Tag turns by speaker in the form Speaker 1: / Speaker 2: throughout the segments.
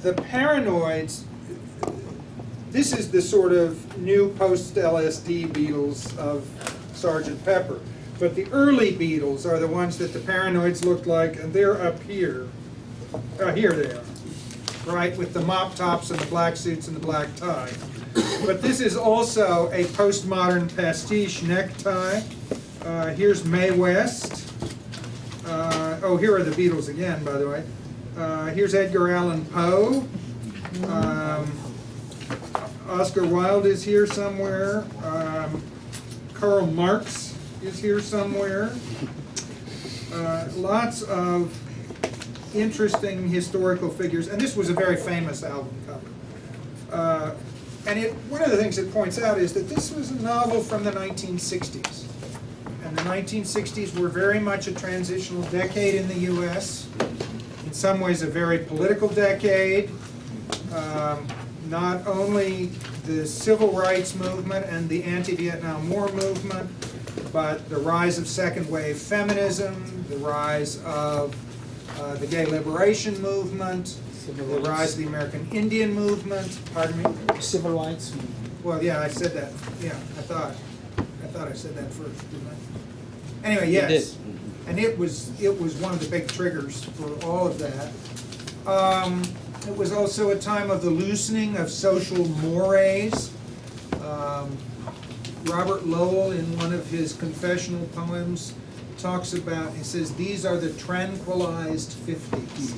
Speaker 1: the paranoids, this is the sort of new post-LSD Beatles of Sgt. Pepper. But the early Beatles are the ones that the paranoids looked like, and they're up here. Here they are, right, with the mop tops and the black suits and the black tie. But this is also a postmodern pastiche necktie. Here's Mae West. Oh, here are the Beatles again, by the way. Here's Edgar Allan Poe. Oscar Wilde is here somewhere. Karl Marx is here somewhere. Lots of interesting historical figures, and this was a very famous album cover. And one of the things it points out is that this was a novel from the 1960s. And the 1960s were very much a transitional decade in the U.S., in some ways a very political decade. Not only the civil rights movement and the anti-Vietnam War movement, but the rise of second wave feminism, the rise of the gay liberation movement, the rise of the American Indian movement. Pardon me?
Speaker 2: Civil rights.
Speaker 1: Well, yeah, I said that. Yeah, I thought I said that first, didn't I? Anyway, yes. And it was one of the big triggers for all of that. It was also a time of the loosening of social mores. Robert Lowell, in one of his confessional poems, talks about, he says, these are the tranquilized 50s.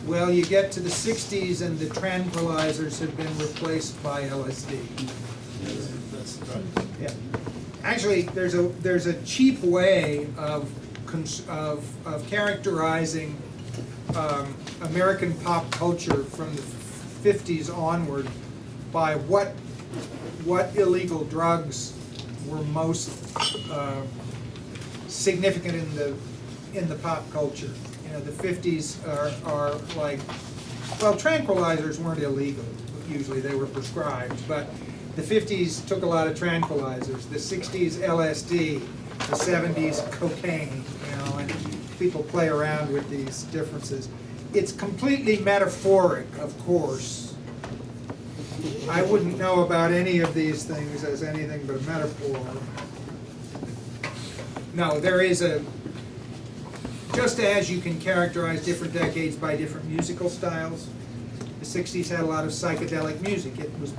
Speaker 1: Well, you get to the 60s and the tranquilizers have been replaced by LSD. Yeah. Actually, there's a cheap way of characterizing American pop culture from the 50s onward by what illegal drugs were most significant in the pop culture. You know, the 50s are like, well, tranquilizers weren't illegal. Usually they were prescribed, but the 50s took a lot of tranquilizers. The 60s, LSD. The 70s, cocaine. You know, and people play around with these differences. It's completely metaphoric, of course. I wouldn't know about any of these things as anything but a metaphor. No, there is just as you can characterize different decades by different musical styles, the 60s had a lot of psychedelic music. It was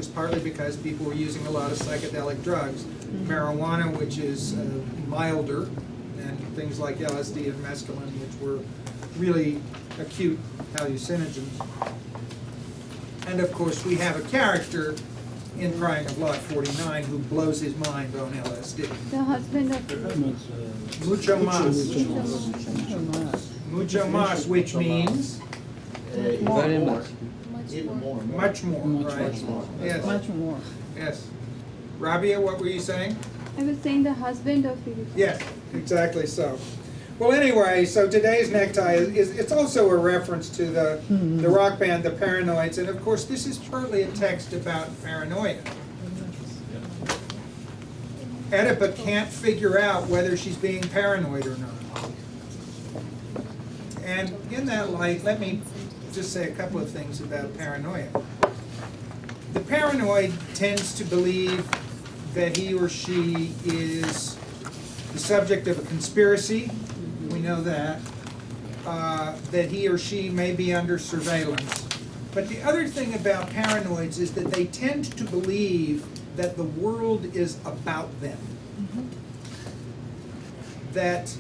Speaker 1: partly because people were using a lot of psychedelic drugs. Marijuana, which is milder, and things like LSD and mescaline, which were really acute hallucinogens. And of course, we have a character in Crying of Lot 49 who blows his mind on LSD.
Speaker 3: The husband of
Speaker 1: Mucho mas. Mucho mas, which means
Speaker 4: Very much.
Speaker 5: Even more.
Speaker 1: much more, right? Yes.
Speaker 3: much more.
Speaker 1: Yes. Rabia, what were you saying?
Speaker 3: I was saying the husband of Philip.
Speaker 1: Yes, exactly so. Well, anyway, so today's necktie it's also a reference to the rock band, the Paranoids, and of course this is partly a text about paranoia. Oedipa can't figure out whether she's being paranoid or not. And in that light, let me just say a couple of things about paranoia. The paranoid tends to believe that he or she is the subject of a conspiracy. We know that. That he or she may be under surveillance. But the other thing about paranoids is that they tend to believe that the world is about them. That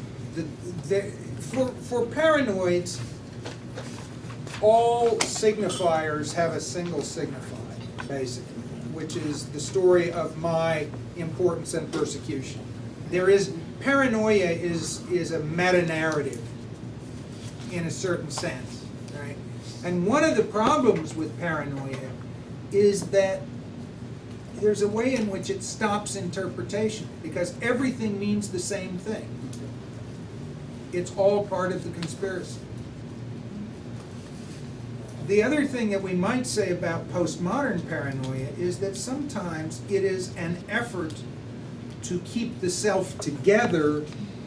Speaker 1: for paranoids, all signifiers have a single signifier, basically, which is the story of my importance and persecution. Paranoia is a meta-narrative in a certain sense, right? And one of the problems with paranoia is that there's a way in which it stops interpretation, because everything means the same thing. It's all part of the conspiracy. The other thing that we might say about postmodern paranoia is that sometimes it is an effort to keep the self together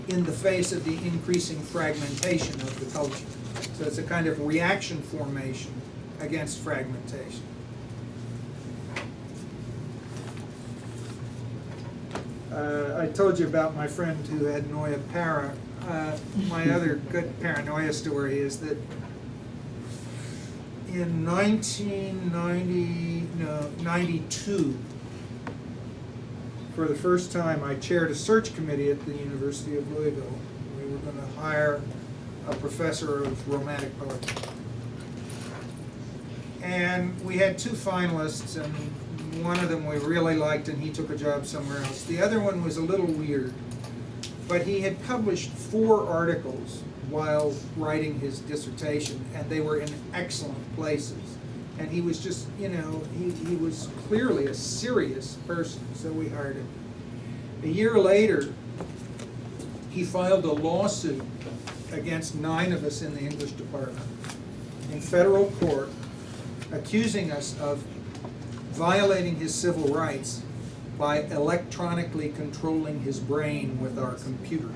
Speaker 1: in the face of the increasing fragmentation of the culture. So it's a kind of reaction formation against fragmentation. I told you about my friend who had Noia para. My other good paranoia story is that in 92, for the first time, I chaired a search committee at the University of Louisville. We were going to hire a professor of romantic poetry. And we had two finalists, and one of them we really liked, and he took a job somewhere else. The other one was a little weird, but he had published 4 articles while writing his dissertation, and they were in excellent places. And he was just, he was clearly a serious person, so we hired him. A year later, he filed a lawsuit against 9 of us in the English department in federal court, accusing us of violating his civil rights by electronically controlling his brain with our computers.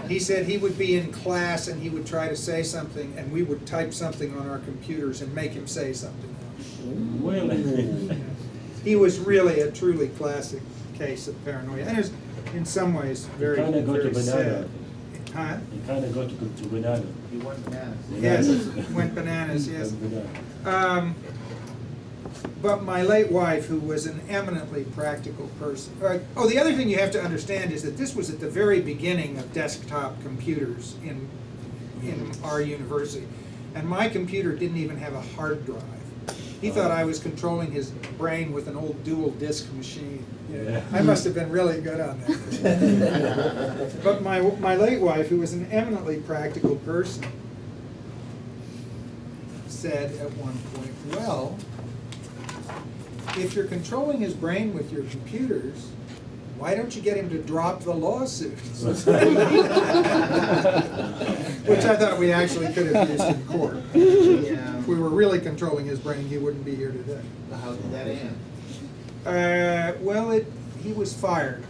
Speaker 1: He said he would be in class and he would try to say something, and we would type something on our computers and make him say something else. He was really a truly classic case of paranoia, and is in some ways very, very sad. Huh?
Speaker 2: You kind of got to banana.
Speaker 5: You went bananas.
Speaker 1: Yes, went bananas, yes. But my late wife, who was an eminently practical person. The other thing you have to understand is that this was at the very beginning of desktop computers in our university. And my computer didn't even have a hard drive. He thought I was controlling his brain with an old dual disk machine.
Speaker 2: Yeah.
Speaker 1: I must have been really good on that. But my late wife, who was an eminently practical person, said at one point, well, if you're controlling his brain with your computers, why don't you get him to drop the lawsuit? Which I thought we actually could have used in court.
Speaker 5: Yeah.
Speaker 1: If we were really controlling his brain, he wouldn't be here today.
Speaker 5: How did that end?
Speaker 1: He was fired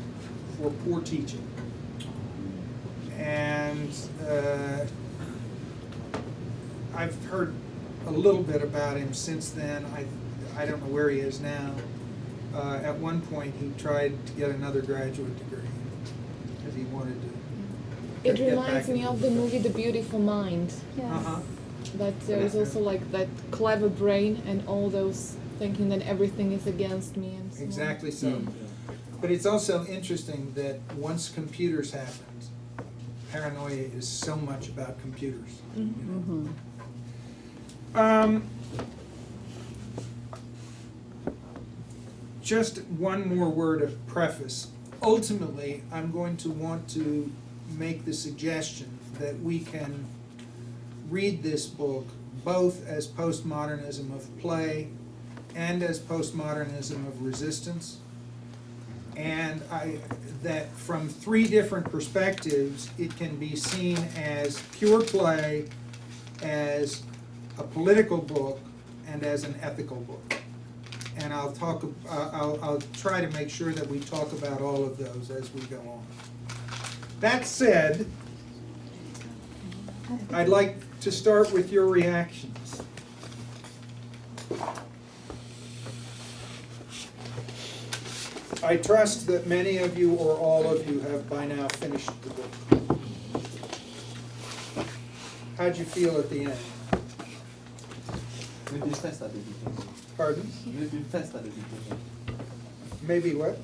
Speaker 1: for poor teaching. And I've heard a little bit about him since then. I don't know where he is now. At one point, he tried to get another graduate degree because he wanted to.
Speaker 6: It
Speaker 1: get
Speaker 6: reminds
Speaker 1: back
Speaker 6: me
Speaker 1: into
Speaker 6: of the movie The Beautiful Mind.
Speaker 3: Yes.
Speaker 1: Uh-huh.
Speaker 6: That there is also like that clever brain and all those thinking that everything is against me and so on.
Speaker 1: Exactly so. But it's also interesting that once computers happened, paranoia is so much about computers.
Speaker 6: Mhm.
Speaker 1: Just one more word of preface. Ultimately, I'm going to want to make the suggestion that we can read this book both as postmodernism of play and as postmodernism of resistance. And that from 3 different perspectives, it can be seen as pure play, as a political book, and as an ethical book. And I'll try to make sure that we talk about all of those as we go on. That said, I'd like to start with your reactions. I trust that many of you or all of you have by now finished the book. How'd you feel at the end?
Speaker 5: Maybe fast at the beginning.
Speaker 1: Pardon?
Speaker 5: Maybe fast at the beginning.
Speaker 1: Maybe what?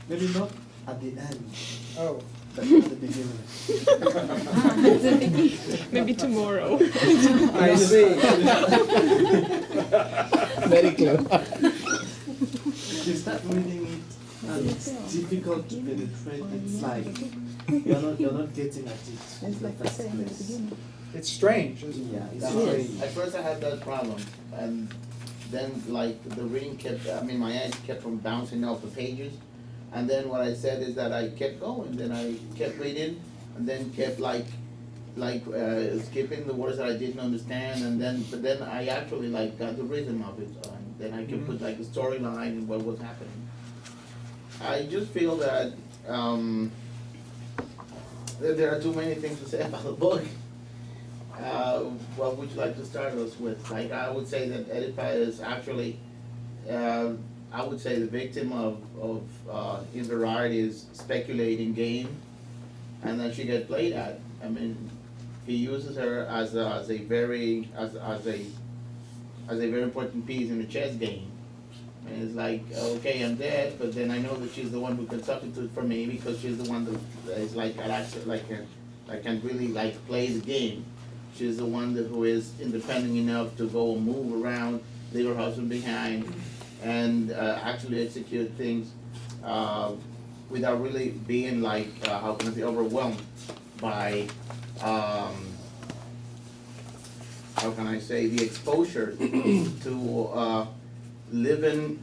Speaker 5: Maybe not at the end,
Speaker 1: Oh.
Speaker 5: but at the beginning.
Speaker 6: Maybe tomorrow.
Speaker 1: I see.
Speaker 4: Very close.
Speaker 5: You start reading it and it's difficult to penetrate. It's like you're not getting at it.
Speaker 3: It's like the same at the beginning.
Speaker 1: It's strange, isn't it?
Speaker 5: Yeah, it's
Speaker 7: That's
Speaker 5: strange.
Speaker 7: right. At first I had that problem, and then like the reading my eyes kept from bouncing off the pages, and then what I said is that I kept going, then I kept reading, and then kept skipping the words that I didn't understand, but then I actually got the rhythm of it, and then I could put a storyline and what was happening. I just feel that there are too many things to say about the book. What would you like to start us with? Like, I would say that Oedipa is actually, I would say the victim of Inverary's speculating game, and then she gets played at. I mean, he uses her as a very important piece in the chess game. And it's like, okay, I'm dead, but then I know that she's the one who can substitute for me because she's the one that is like I can really like play the game. She's the one who is independent enough to go and move around, leave her husband behind, and actually execute things without really being like, how can I say, overwhelmed by, how can I say, the exposure to living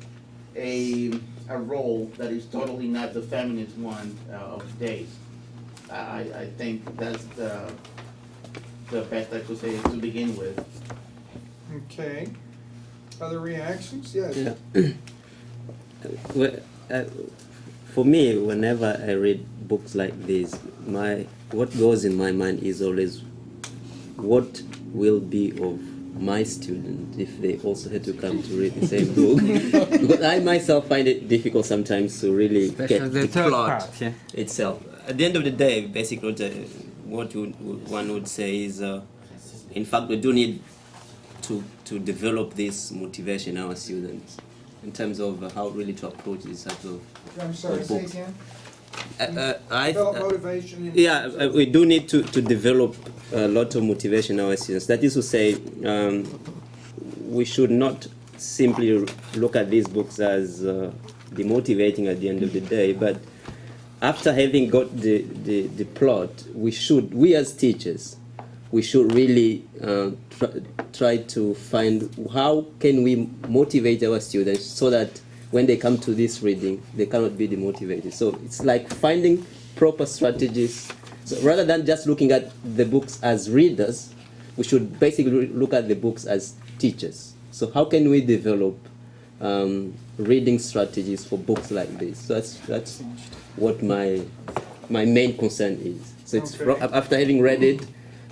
Speaker 7: a role that is totally not the feminist one of today. I think that's the best I could say to begin with.
Speaker 1: Okay. Other reactions? Yes.
Speaker 4: Yeah. Well, for me, whenever I read books like this, what goes in my mind is always what will be of my student if they also had to come to read the same book. Because I myself find it difficult sometimes to really
Speaker 2: Especially
Speaker 4: get
Speaker 2: the
Speaker 4: the
Speaker 2: third
Speaker 4: plot
Speaker 2: part, yeah.
Speaker 4: itself. At the end of the day, basically what one would say is, in fact, we do need to develop this motivation in our students in terms of how really to approach this type of
Speaker 1: I'm sorry, say
Speaker 4: books.
Speaker 1: again?
Speaker 4: I
Speaker 1: Develop motivation in...
Speaker 4: Yeah, we do need to develop a lot of motivation in our students. That is to say, we should not simply look at these books as demotivating at the end of the day, but after having got the plot, we as teachers, we should really try to find how can we motivate our students so that when they come to this reading, they cannot be demotivated. So it's like finding proper strategies. So rather than just looking at the books as readers, we should basically look at the books as teachers. So how can we develop reading strategies for books like this? So that's what my main concern is. So it's
Speaker 1: Okay.
Speaker 4: after having read it,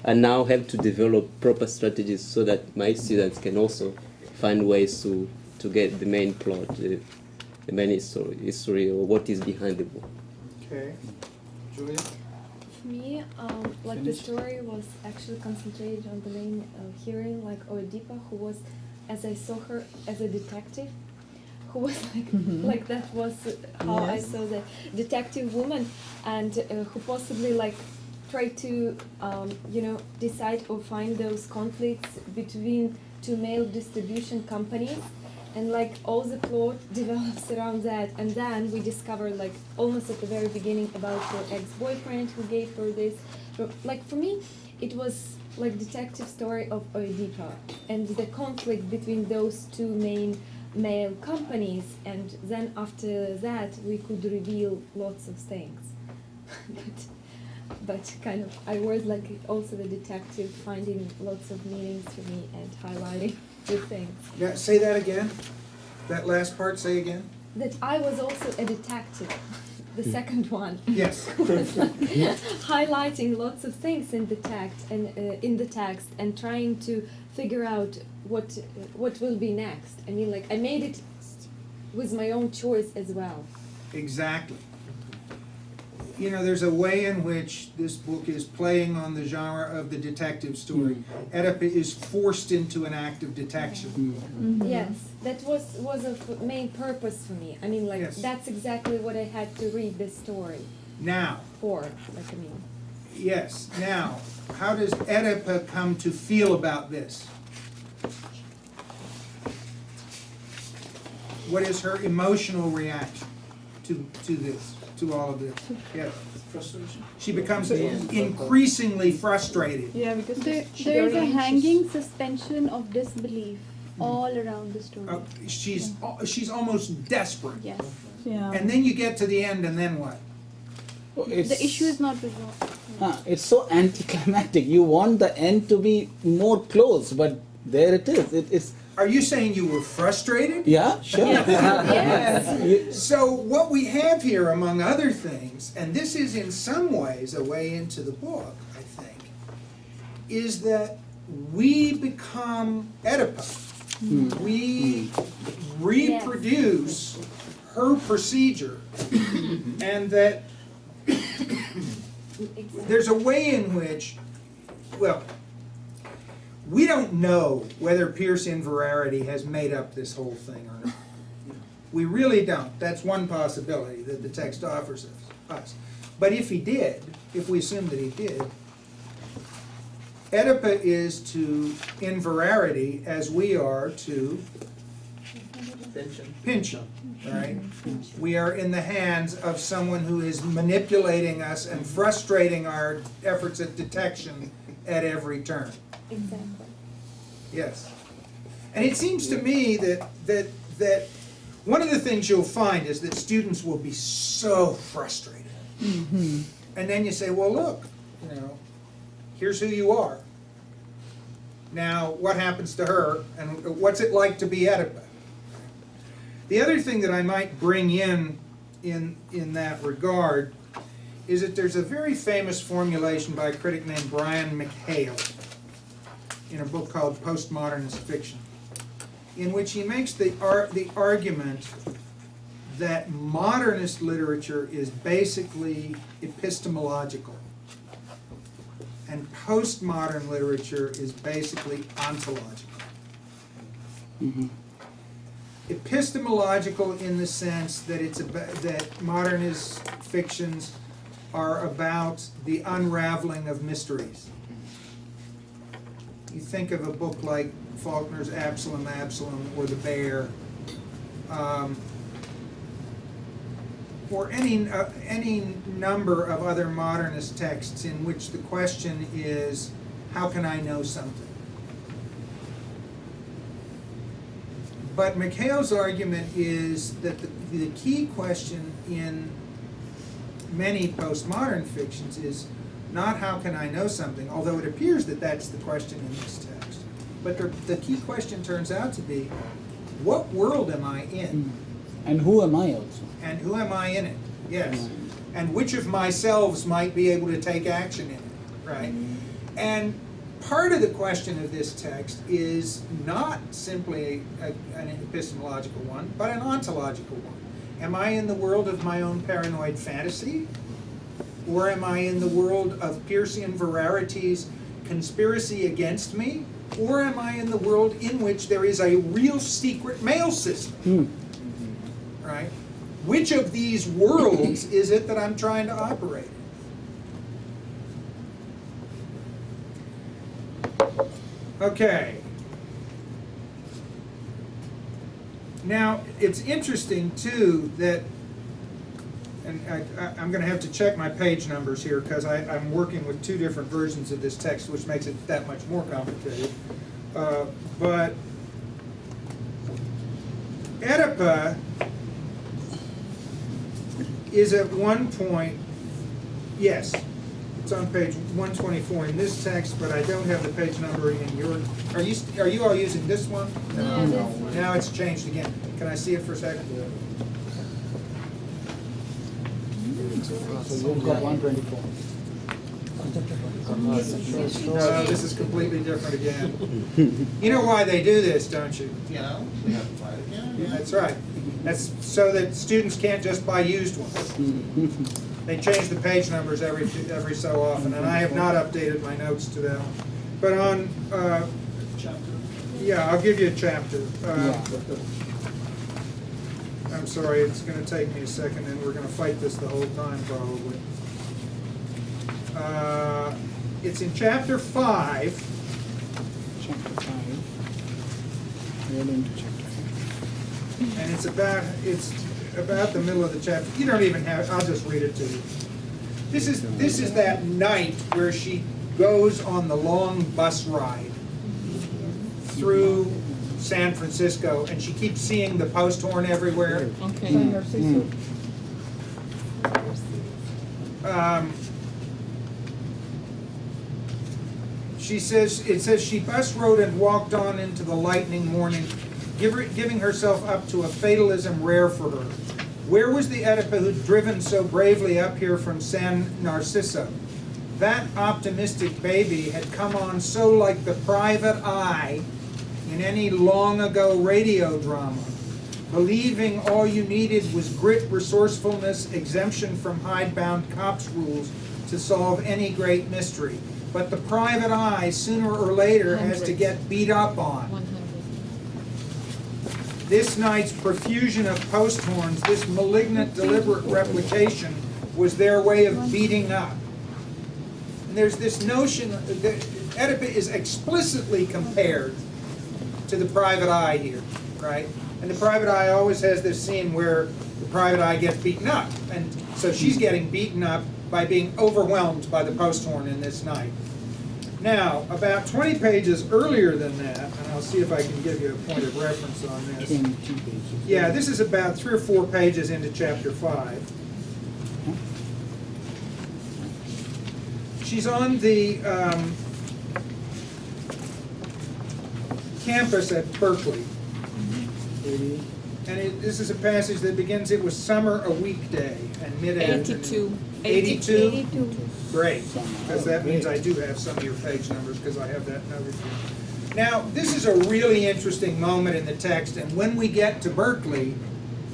Speaker 4: I now have to develop proper strategies so that my students can also find ways to get the main plot, the main history or what is behind the book.
Speaker 1: Okay. Julia?
Speaker 3: For me, like the story was actually concentrated on the main heroine, like Oedipa, who was, as I saw her, as a detective, who was like that was how I saw the detective woman, and who possibly like tried to, decide or find those conflicts between two male distribution companies. And like all the plot develops around that, and then we discover like almost at the very beginning about her ex-boyfriend who gave her this. Like for me, it was like detective story of Oedipa and the conflict between those two main male companies, and then after that we could reveal lots of things. But kind of I was like also the detective, finding lots of meanings for me and highlighting the things.
Speaker 1: Yeah, say that again. That last part, say again.
Speaker 3: That I was also a detective, the second one.
Speaker 1: Yes.
Speaker 3: Who was like highlighting lots of things in the text and trying to figure out what will be next. I mean, like I made it with my own choice as well.
Speaker 1: Exactly. You know, there's a way in which this book is playing on the genre of the detective story. Oedipa is forced into an act of detection.
Speaker 3: Yes, that was a main purpose for me. I mean, like
Speaker 1: Yes.
Speaker 3: that's exactly what I had to read this story
Speaker 1: Now,
Speaker 3: for. Like I mean,
Speaker 1: yes, now, how does Oedipa come to feel about this? What is her emotional reaction to this, to all of this? Yes.
Speaker 5: Frustration.
Speaker 1: She becomes increasingly frustrated.
Speaker 6: Yeah, because
Speaker 8: There
Speaker 6: she's
Speaker 8: is a
Speaker 6: very anxious.
Speaker 8: hanging suspension of disbelief all around the story.
Speaker 1: She's almost desperate.
Speaker 8: Yes.
Speaker 6: Yeah.
Speaker 1: And then you get to the end, and then what?
Speaker 8: The issue is not resolved.
Speaker 2: It's so anticlimactic. You want the end to be more close, but there it is. It's
Speaker 1: Are you saying you were frustrated?
Speaker 2: yeah, sure.
Speaker 1: So what we have here, among other things, and this is in some ways a way into the book, I think, is that we become Oedipus. We reproduce her procedure, and that there's a way in which, well, we don't know whether Pierce Inverarity has made up this whole thing or not. We really don't. That's one possibility that the text offers us. But if he did, if we assume that he did, Oedipa is to Inverarity as we are to Pynchon, right? We are in the hands of someone who is manipulating us and frustrating our efforts at detection at every turn.
Speaker 3: Exactly.
Speaker 1: Yes. And it seems to me that one of the things you'll find is that students will be so frustrated. And then you say, well, look, here's who you are. Now, what happens to her, and what's it like to be Oedipa? The other thing that I might bring in that regard is that there's a very famous formulation by a critic named Brian McHale in a book called Postmodernist Fiction, in which he makes the argument that modernist literature is basically epistemological, and postmodern literature is basically ontological. Epistemological in the sense that that modernist fictions are about the unraveling of mysteries. You think of a book like Faulkner's Absalom, or The Bear, or any number of other modernist texts in which the question is, how can I know something? But McHale's argument is that the key question in many postmodern fictions is not how can I know something, although it appears that that's the question in this text. But the key question turns out to be, what world am I in?
Speaker 2: And who am I also?
Speaker 1: And who am I in it? Yes. And which of myselves might be able to take action in it, right? And part of the question of this text is not simply an epistemological one, but an ontological one. Am I in the world of my own paranoid fantasy? Or am I in the world of Pierce Inverarity's conspiracy against me? Or am I in the world in which there is a real secret mail system? Right? Which of these worlds is it that I'm trying to operate in? Okay. Now, it's interesting, too, that, and I'm going to have to check my page numbers here because I'm working with two different versions of this text, which makes it that much more complicated. But Oedipa is at one point, yes, it's on page 124 in this text, but I don't have the page numbering in your. Are you all using this one?
Speaker 3: No, this one.
Speaker 1: Now it's changed again. Can I see it for a second?
Speaker 2: So you've got 124.
Speaker 1: No, this is completely different again. You know why they do this, don't you?
Speaker 7: We have to try it again.
Speaker 1: That's right. That's so that students can't just buy used ones. They change the page numbers every so often, and I have not updated my notes to them. But on, yeah, I'll give you a chapter. I'm sorry, it's going to take me a second, and we're going to fight this the whole time probably. It's in chapter 5.
Speaker 2: Chapter 5. We're into chapter 5.
Speaker 1: And it's about the middle of the chapter. You don't even have. I'll just read it to you. This is that night where she goes on the long bus ride through San Francisco, and she keeps seeing the post horn everywhere.
Speaker 6: Okay.
Speaker 1: She says, it says, she bus rode and walked on into the lightning morning, giving herself up to a fatalism rare for her. Where was the Oedipa who'd driven so bravely up here from San Narciso? that optimistic baby had come on so like the private eye in any long ago radio drama, believing all you needed was grit, resourcefulness, exemption from hidebound cops rules to solve any great mystery. But the private eye, sooner or later, has to get beat up on.
Speaker 6: 100.
Speaker 1: This night's profusion of post horns, this malignant, deliberate replication, was their way of beating up. And there's this notion that Oedipus is explicitly compared to the private eye here, right? And the private eye always has this scene where the private eye gets beaten up. And so she's getting beaten up by being overwhelmed by the post horn in this night. Now, about 20 pages earlier than that, and I'll see if I can give you a point of reference on this.
Speaker 2: 22 pages.
Speaker 1: Yeah, this is about 3 or 4 pages into chapter 5. She's on the campus at Berkeley. And this is a passage that begins, it was summer a weekday and mid-afternoon.
Speaker 6: 82.
Speaker 1: 82? Great, because that means I do have some of your page numbers because I have that noted here. Now, this is a really interesting moment in the text, and when we get to Berkeley,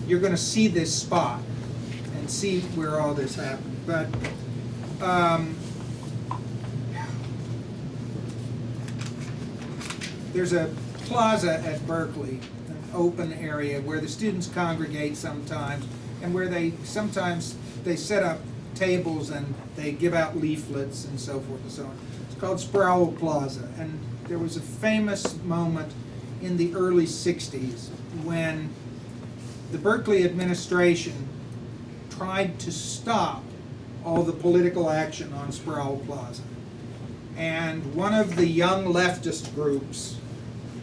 Speaker 1: you're going to see this spot and see where all this happened. But there's a plaza at Berkeley, an open area where the students congregate sometimes, and where they set up tables and they give out leaflets and so forth and so on. It's called Sproul Plaza, and there was a famous moment in the early 60s when the Berkeley administration tried to stop all the political action on Sproul Plaza. And one of the young leftist groups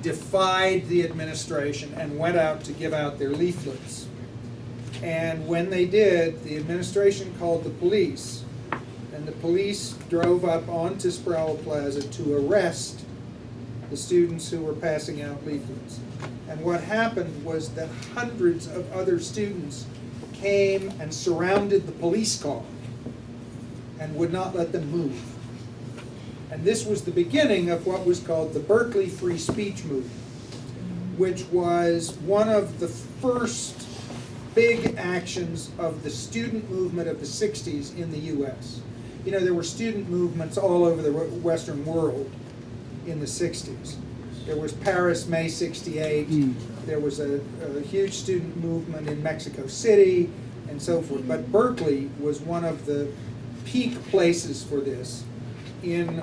Speaker 1: defied the administration and went out to give out their leaflets. And when they did, the administration called the police, and the police drove up onto Sproul Plaza to arrest the students who were passing out leaflets. And what happened was that hundreds of other students came and surrounded the police car and would not let them move. And this was the beginning of what was called the Berkeley Free Speech Movement, which was one of the first big actions of the student movement of the 60s in the US. You know, there were student movements all over the Western world in the 60s. There was Paris, May 68. There was a huge student movement in Mexico City and so forth. But Berkeley was one of the peak places for this in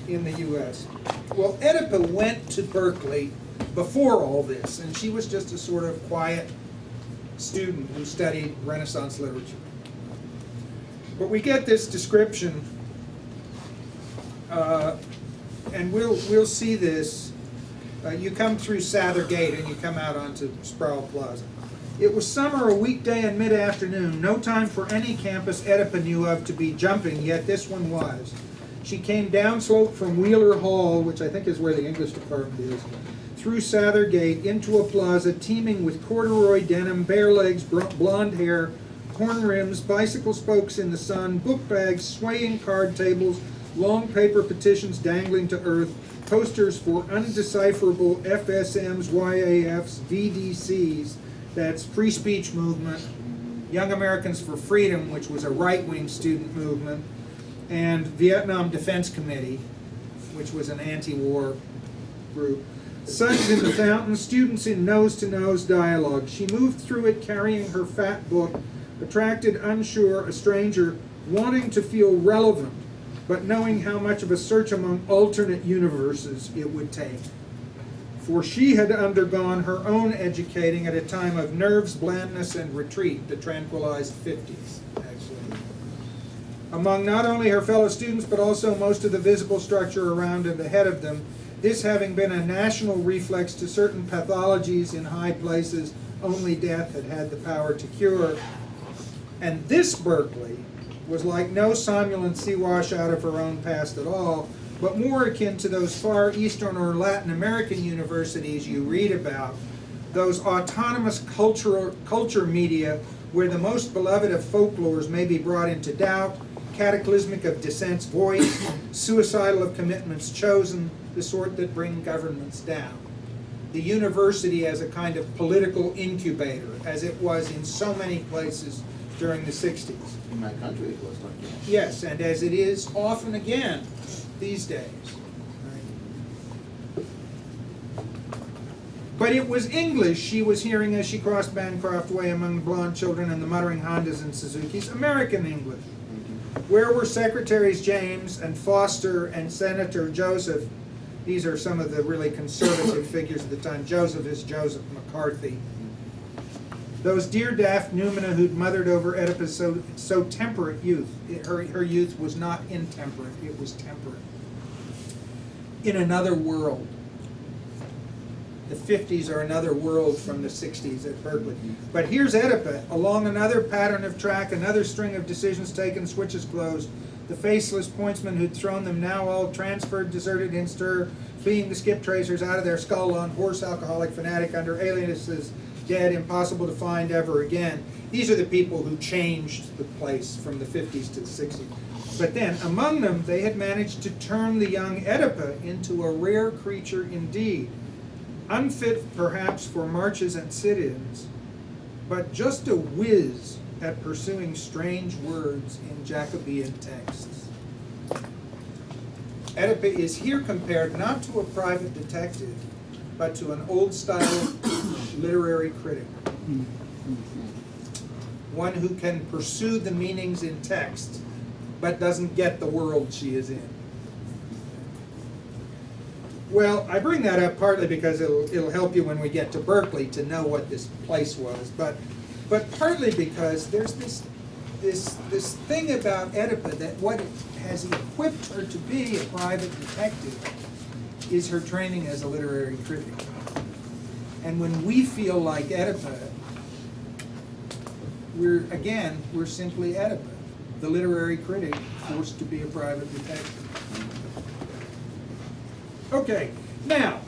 Speaker 1: the US. Well, Oedipus went to Berkeley before all this, and she was just a sort of quiet student who studied Renaissance literature. But we get this description, and we'll see this. You come through Sather Gate and you come out onto Sproul Plaza. It was summer, a weekday and mid-afternoon, no time for any campus Oedipus knew of to be jumping, yet this one was. She came downslope from Wheeler Hall, which I think is where the English department is, through Sather Gate into a plaza teeming with corduroy denim, bare legs, blonde hair, horn rims, bicycle spokes in the sun, book bags, swaying card tables, long paper petitions dangling to earth, posters for undecipherable FSMs, YAFs, VDCs, that's Free Speech Movement, Young Americans for Freedom, which was a right-wing student movement, and Vietnam Defense Committee, which was an anti-war group. Suns in the fountain, students in nose-to-nose dialogue. She moved through it carrying her fat book, attracted, unsure, a stranger, wanting to feel relevant, but knowing how much of a search among alternate universes it would take. For she had undergone her own educating at a time of nerves, blandness, and retreat, the tranquilized 50s, actually. Among not only her fellow students, but also most of the visible structure around and ahead of them, this having been a national reflex to certain pathologies in high places only death had had the power to cure. And this Berkeley was like no somnolent sea wash out of her own past at all, but more akin to those far Eastern or Latin American universities you read about, those autonomous culture media where the most beloved of folklores may be brought into doubt, cataclysmic of dissents voiced, suicidal of commitments chosen, the sort that bring governments down. The university as a kind of political incubator, as it was in so many places during the 60s.
Speaker 7: In my country, it was like that.
Speaker 1: Yes, and as it is often again these days. But it was English she was hearing as she crossed Bancroft Way among the blonde children and the muttering Hondas and Suzukis, American English. Where were Secretaries James and Foster and Senator Joseph? These are some of the really conservative figures at the time. Joseph is Joseph McCarthy. Those dear daft Numina who'd mothered over Oedipus so temperate youth. Her youth was not intemperate, it was temperate. In another world. The 50s are another world from the 60s at Berkeley. But here's Oedipus, along another pattern of track, another string of decisions taken, switches closed. The faceless pointsman who'd thrown them now all transferred, deserted in stir, fleeing the skip tracers out of their skull on horse alcoholic fanatic under aliases, dead, impossible to find ever again. These are the people who changed the place from the 50s to the 60s. But then, among them, they had managed to turn the young Oedipus into a rare creature indeed. Unfit perhaps for marches and sit-ins, but just a whiz at pursuing strange words in Jacobean texts. Oedipus is here compared not to a private detective, but to an old-style literary critic. One who can pursue the meanings in text, but doesn't get the world she is in. Well, I bring that up partly because it'll help you when we get to Berkeley to know what this place was, but partly because there's this thing about Oedipus that what has equipped her to be a private detective is her training as a literary critic. And when we feel like Oedipus, we're simply Oedipus, the literary critic forced to be a private detective. Okay, now,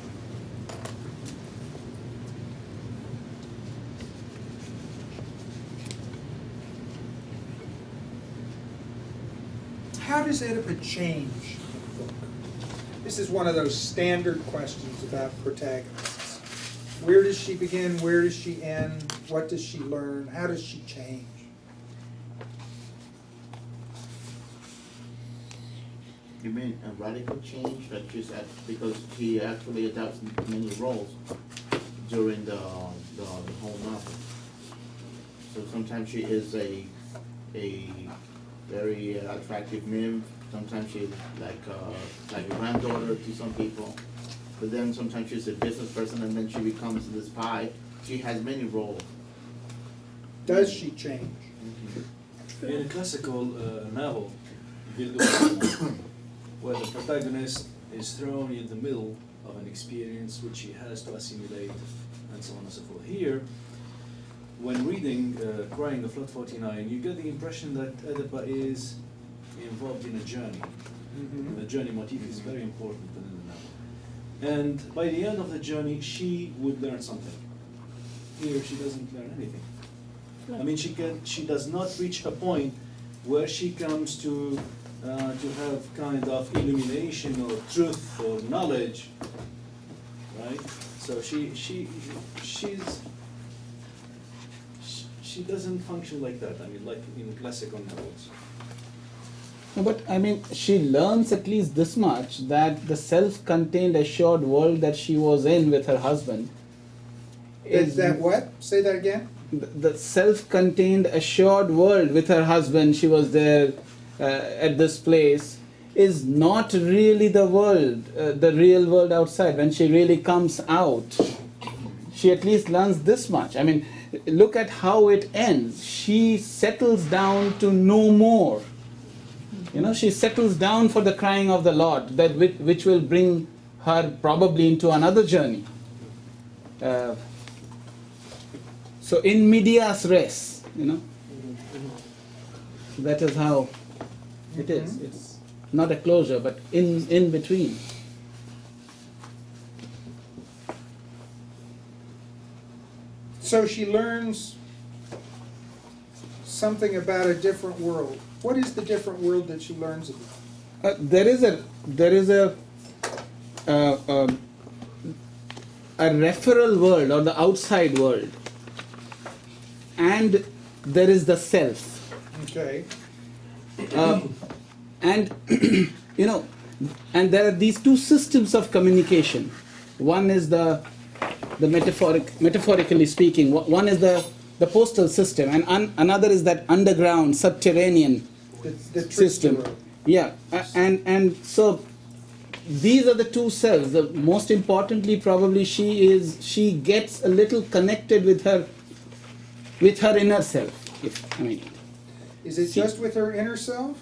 Speaker 1: how does Oedipus change the book? This is one of those standard questions about protagonists. Where does she begin? Where does she end? What does she learn? How does she change?
Speaker 7: You mean a radical change that because she actually adopts many roles during the whole novel. So sometimes she is a very attractive nymph. Sometimes she's like a granddaughter to some people. But then sometimes she's a business person, and then she becomes the spy. She has many roles.
Speaker 1: Does she change?
Speaker 9: In a classical novel, where the protagonist is thrown in the middle of an experience which he has to assimilate, and so on and so forth. Here, when reading Crying of Lot 49, you get the impression that Oedipus is involved in a journey. And the journey motif is very important in the novel. And by the end of the journey, she would learn something. Here, she doesn't learn anything. I mean, she does not reach a point where she comes to have kind of illumination or truth or knowledge, right? So she doesn't function like that. I mean, like in classical novels.
Speaker 2: No, but I mean, she learns at least this much, that the self-contained assured world that she was in with her husband
Speaker 1: Is that what? Say that again?
Speaker 2: The self-contained assured world with her husband, she was there at this place, is not really the world, the real world outside. When she really comes out, she at least learns this much. I mean, look at how it ends. She settles down to no more. You know, she settles down for the crying of the Lord, that which will bring her probably into another journey. So in medias res, you know, that is how it is. It's not a closure, but in between.
Speaker 1: So she learns something about a different world. What is the different world that she learns about?
Speaker 2: There is a referral world or the outside world, and there is the self.
Speaker 1: Okay.
Speaker 2: And you know, and there are these two systems of communication. One is the metaphorically speaking, one is the postal system, and another is that underground subterranean
Speaker 1: The
Speaker 2: system.
Speaker 1: trickster.
Speaker 2: Yeah, and so these are the two selves. The most importantly, probably she gets a little connected with her inner self.
Speaker 1: Is it
Speaker 2: See-
Speaker 1: just with her inner self?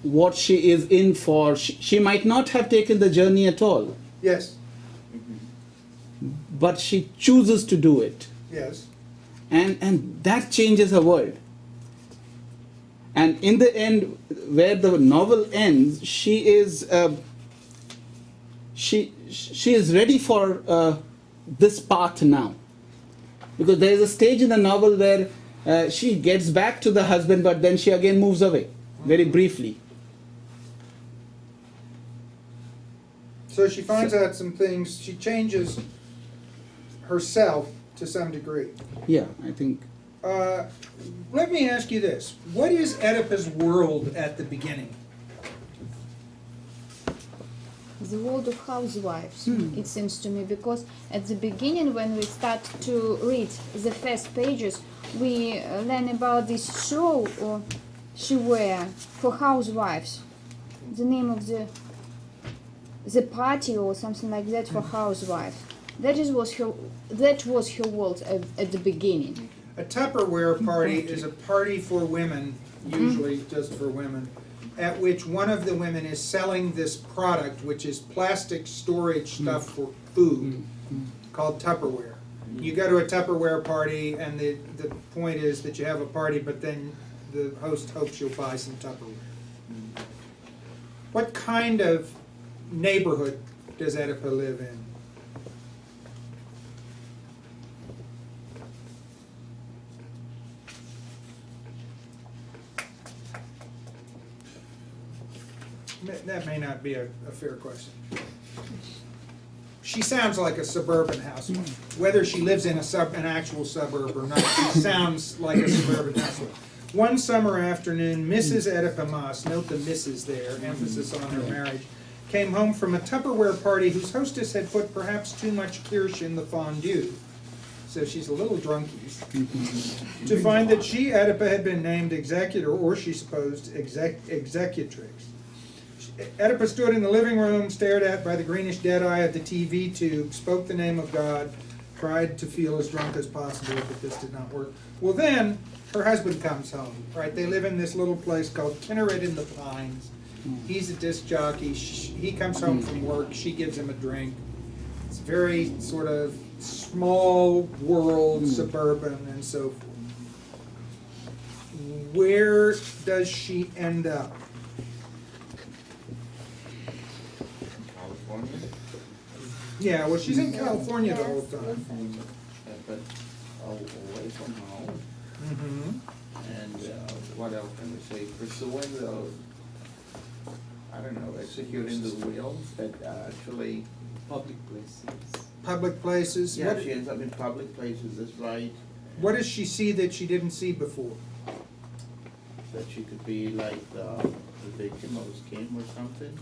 Speaker 2: What she is in for. She might not have taken the journey at all,
Speaker 1: Yes.
Speaker 2: but she chooses to do it,
Speaker 1: Yes.
Speaker 2: and that changes her world. And in the end, where the novel ends, she is ready for this path now, because there is a stage in the novel where she gets back to the husband, but then she again moves away very briefly.
Speaker 1: So she finds out some things. She changes herself to some degree.
Speaker 2: Yeah, I think.
Speaker 1: Let me ask you this. What is Oedipus' world at the beginning?
Speaker 8: The world of housewives, it seems to me, because at the beginning, when we start to read the first pages, we learn about this show she wear for housewives. The name of the party or something like that for housewives. That was her world at the beginning.
Speaker 1: A Tupperware party is a party for women, usually just for women, at which one of the women is selling this product, which is plastic storage stuff for food, called Tupperware. You go to a Tupperware party, and the point is that you have a party, but then the host hopes you'll buy some Tupperware. What kind of neighborhood does Oedipus live in? That may not be a fair question. She sounds like a suburban housewife. Whether she lives in an actual suburb or not, she sounds like a suburban housewife. One summer afternoon, Mrs. Oedipus, note the Mrs. there, emphasis on her marriage, came home from a Tupperware party whose hostess had put perhaps too much kirsch in the fondue. So she's a little drunky. To find that she, Oedipus, had been named executor, or she supposed executrix. Oedipus stood in the living room, stared at by the greenish dead eye of the TV tube, spoke the name of God, tried to feel as drunk as possible, but this did not work. Well, then her husband comes home, right? They live in this little place called Kinneret in the Pines. He's a disc jockey. He comes home from work. She gives him a drink. It's very sort of small world, suburban, and so forth. Where does she end up?
Speaker 7: California?
Speaker 1: Yeah, well, she's in California the whole time.
Speaker 7: But away from home.
Speaker 1: Mm-hmm.
Speaker 7: And what else can we say? Pursuing the, I don't know, executing the wills that actually.
Speaker 5: Public places.
Speaker 1: Public places.
Speaker 7: Yeah,
Speaker 1: What,
Speaker 7: she ends up in public places, that's right.
Speaker 1: what does she see that she didn't see before?
Speaker 7: That she could be like the victim of a scheme or something.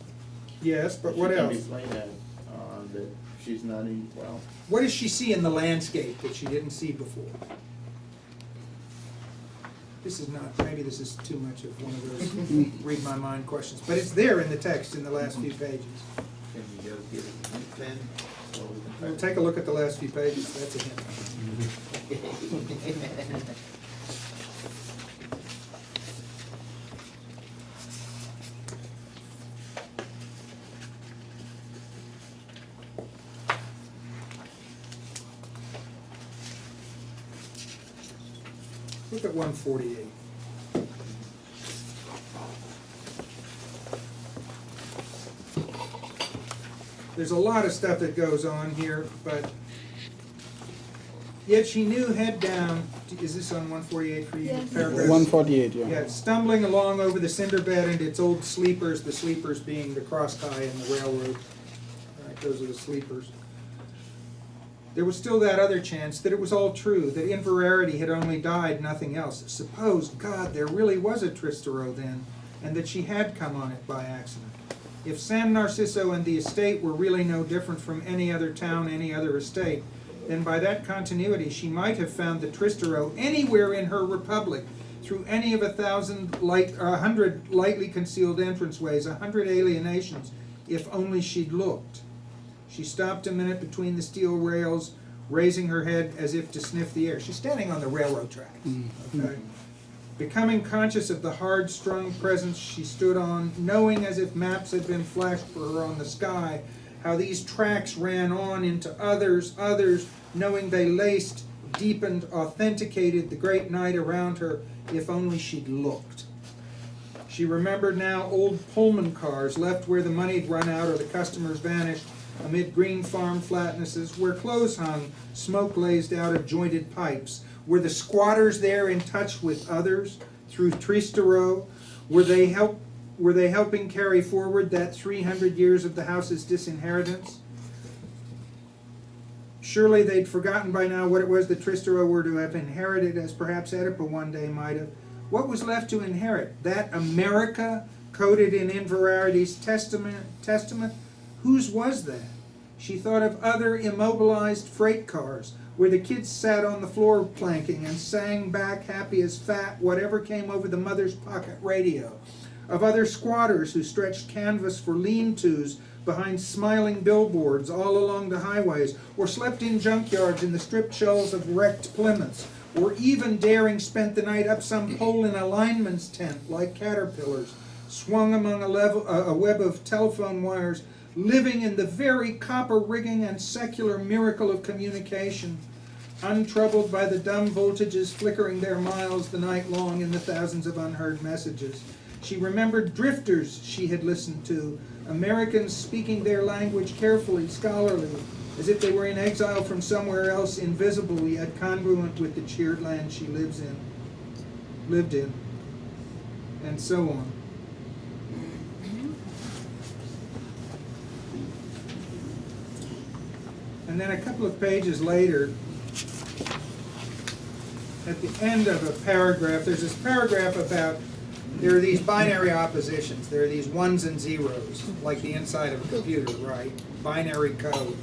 Speaker 1: Yes, but what
Speaker 7: She can
Speaker 1: else?
Speaker 7: be played at, that she's not in, well,
Speaker 1: What does she see in the landscape that she didn't see before? This is not, maybe this is too much of one of those read my mind questions, but it's there in the text in the last few pages.
Speaker 7: can you just give it a hint then? So we can try
Speaker 1: We'll
Speaker 7: to-
Speaker 1: take a look at the last few pages, that's a hint. Look at 148. There's a lot of stuff that goes on here, but yet she knew head down. Is this on 148 for you?
Speaker 3: Yes.
Speaker 1: Paragraph?
Speaker 2: 148, yeah.
Speaker 1: Yeah, stumbling along over the cinder bed and its old sleepers, the sleepers being the cross tie and the railroad. Right, those are the sleepers. There was still that other chance that it was all true, that Inverarity had only died, nothing else. Suppose, God, there really was a Tristero then, and that she had come on it by accident. If San Narciso and the estate were really no different from any other town, any other estate, then by that continuity she might have found the Tristero anywhere in her republic, through any of 100 lightly concealed entranceways, 100 alienations, if only she'd looked. She stopped a minute between the steel rails, raising her head as if to sniff the air. She's standing on the railroad tracks. Okay? Becoming conscious of the hard-strung presence she stood on, knowing as if maps had been flashed for her on the sky, how these tracks ran on into others, knowing they laced, deepened, authenticated the great night around her, if only she'd looked. She remembered now old Pullman cars left where the money'd run out or the customers vanished, amid green farm flatnesses, where clothes hung, smoke blazed out of jointed pipes. Were the squatters there in touch with others through Tristero? Were they helping carry forward that 300 years of the house's disinheritance? Surely they'd forgotten by now what it was that Tristero were to have inherited, as perhaps Oedipa one day might have. What was left to inherit? That America coded in Inverarity's testament? Whose was that? She thought of other immobilized freight cars, where the kids sat on the floor planking and sang back happy as fat whatever came over the mother's pocket radio. Of other squatters who stretched canvas for lean-tos behind smiling billboards all along the highways, or slept in junkyards in the stripped shells of wrecked Plymouths, or even daring spent the night up some pole in a lineman's tent like caterpillars, swung among a web of telephone wires, living in the very copper rigging and secular miracle of communication, untroubled by the dumb voltages flickering their miles the night long in the thousands of unheard messages. She remembered drifters she had listened to, Americans speaking their language carefully, scholarly, as if they were in exile from somewhere else, invisible yet congruent with the cheered land she lived in, and so on. And then a couple of pages later, at the end of a paragraph, there's this paragraph about there are these binary oppositions. There are these ones and zeros, like the inside of a computer, right? Binary code.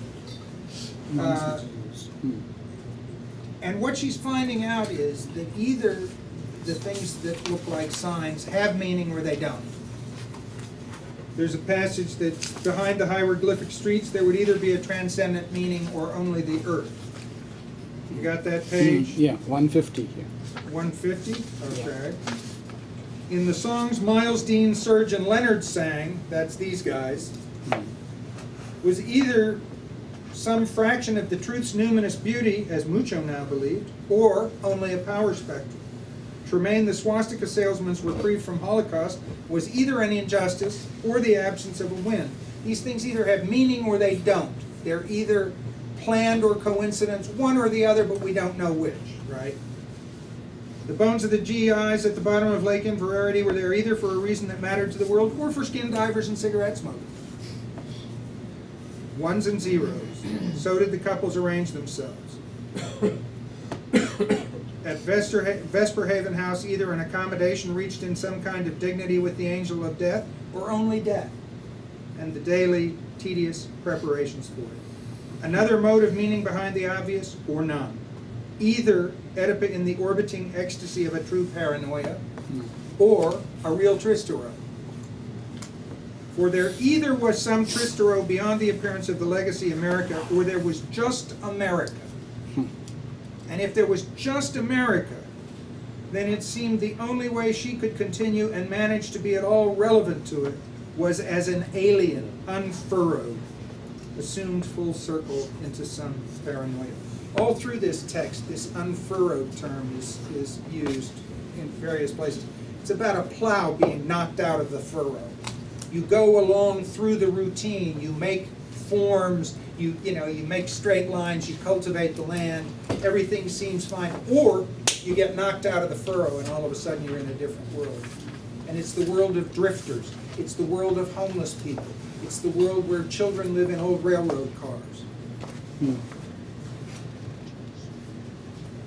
Speaker 1: And what she's finding out is that either the things that look like signs have meaning or they don't. There's a passage that's behind the hieroglyphic streets, there would either be a transcendent meaning or only the earth. You got that page?
Speaker 2: Yeah, 150 here.
Speaker 1: 150? Okay. In the songs Miles Dean, Surge, and Leonard sang, that's these guys, was either some fraction of the truth's numinous beauty, as Mucho now believed, or only a power spectrum. Tremaine, the swastika salesman's reprieve from Holocaust, was either an injustice or the absence of a win. These things either have meaning or they don't. They're either planned or coincidence, one or the other, but we don't know which, right? The bones of the GIs at the bottom of Lake Inverarity were there either for a reason that mattered to the world or for skin divers and cigarette smokers. Ones and zeros. So did the couples arrange themselves. At Vesper Haven House, either an accommodation reached in some kind of dignity with the angel of death, or only death, and the daily, tedious preparations for it. Another mode of meaning behind the obvious, or none. Either Oedipa in the orbiting ecstasy of a true paranoia, or a real Tristero. For there either was some Tristero beyond the appearance of the legacy America, or there was just America. And if there was just America, then it seemed the only way she could continue and manage to be at all relevant to it was as an alien, unfurrowed, assumed full circle into some paranoia. All through this text, this unfurrowed term is used in various places. It's about a plow being knocked out of the furrow. You go along through the routine, you make forms, you make straight lines, you cultivate the land, everything seems fine. Or you get knocked out of the furrow and all of a sudden you're in a different world. And it's the world of drifters. It's the world of homeless people. It's the world where children live in old railroad cars.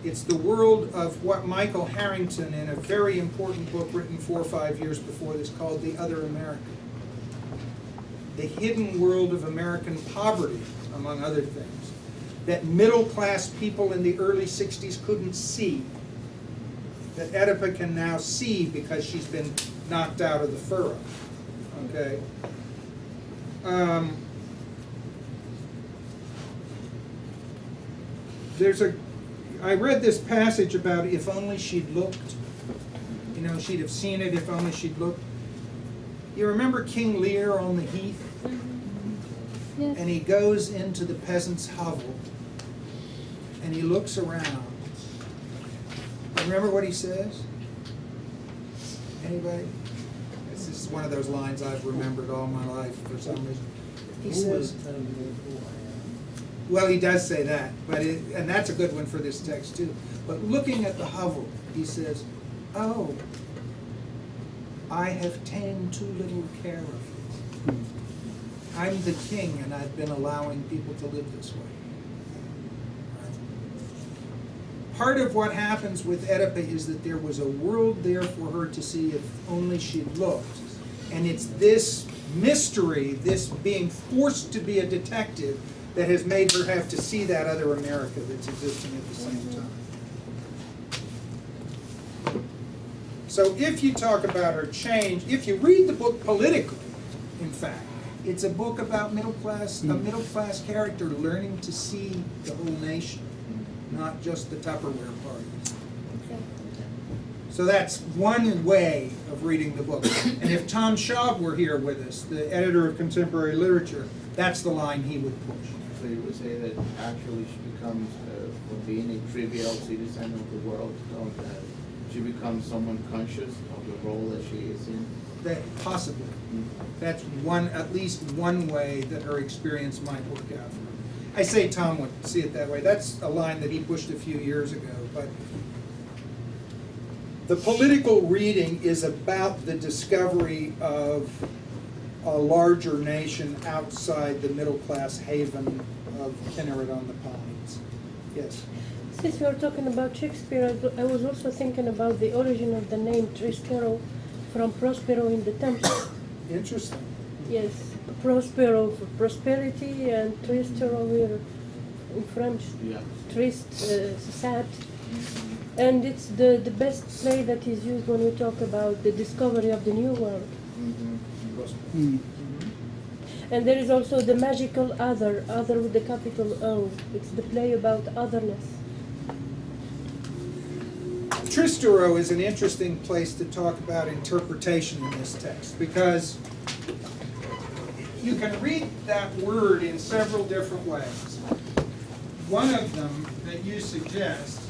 Speaker 1: It's the world of what Michael Harrington, in a very important book written 4 or 5 years before this, called The Other America. The hidden world of American poverty, among other things, that middle-class people in the early 60s couldn't see, that Oedipa can now see because she's been knocked out of the furrow. Okay? I read this passage about if only she'd looked. She'd have seen it if only she'd looked. You remember King Lear on the heath?
Speaker 8: Yes.
Speaker 1: And he goes into the peasant's hovel and he looks around. Remember what he says? Anybody? This is one of those lines I've remembered all my life for some reason. He says, well, he does say that, and that's a good one for this text too. But looking at the hovel, he says, "Oh, I have ta'en too little care of it. I'm the king, and I've been allowing people to live this way." Part of what happens with Oedipa is that there was a world there for her to see if only she'd looked. And it's this mystery, this being forced to be a detective, that has made her have to see that other America that's existing at the same time. So if you talk about her change, if you read the book politically, in fact, it's a book about a middle class character learning to see the whole nation, not just the Tupperware parties. So that's one way of reading the book. And if Tom Schaub were here with us, the editor of Contemporary Literature, that's the line he would push.
Speaker 7: So you would say that actually she becomes, for being a trivial citizen of the world, she becomes someone conscious of the role that she is in?
Speaker 1: That possibly. That's at least one way that her experience might work out for her. I say Tom would see it that way. That's a line that he pushed a few years ago. But the political reading is about the discovery of a larger nation outside the middle-class haven of Kinneret on the Pines. Yes?
Speaker 10: Since we are talking about Shakespeare, I was also thinking about the origin of the name Tristero from Prospero in the Tempest.
Speaker 1: Interesting.
Speaker 10: Yes, Prospero for prosperity and Tristero here in French.
Speaker 7: Yeah.
Speaker 10: Triste, sad. And it's the best play that is used when we talk about the discovery of the New World. And there is also the magical other with the capital O. It's the play about otherness.
Speaker 1: Tristero is an interesting place to talk about interpretation in this text, because you can read that word in several different ways. One of them that you suggest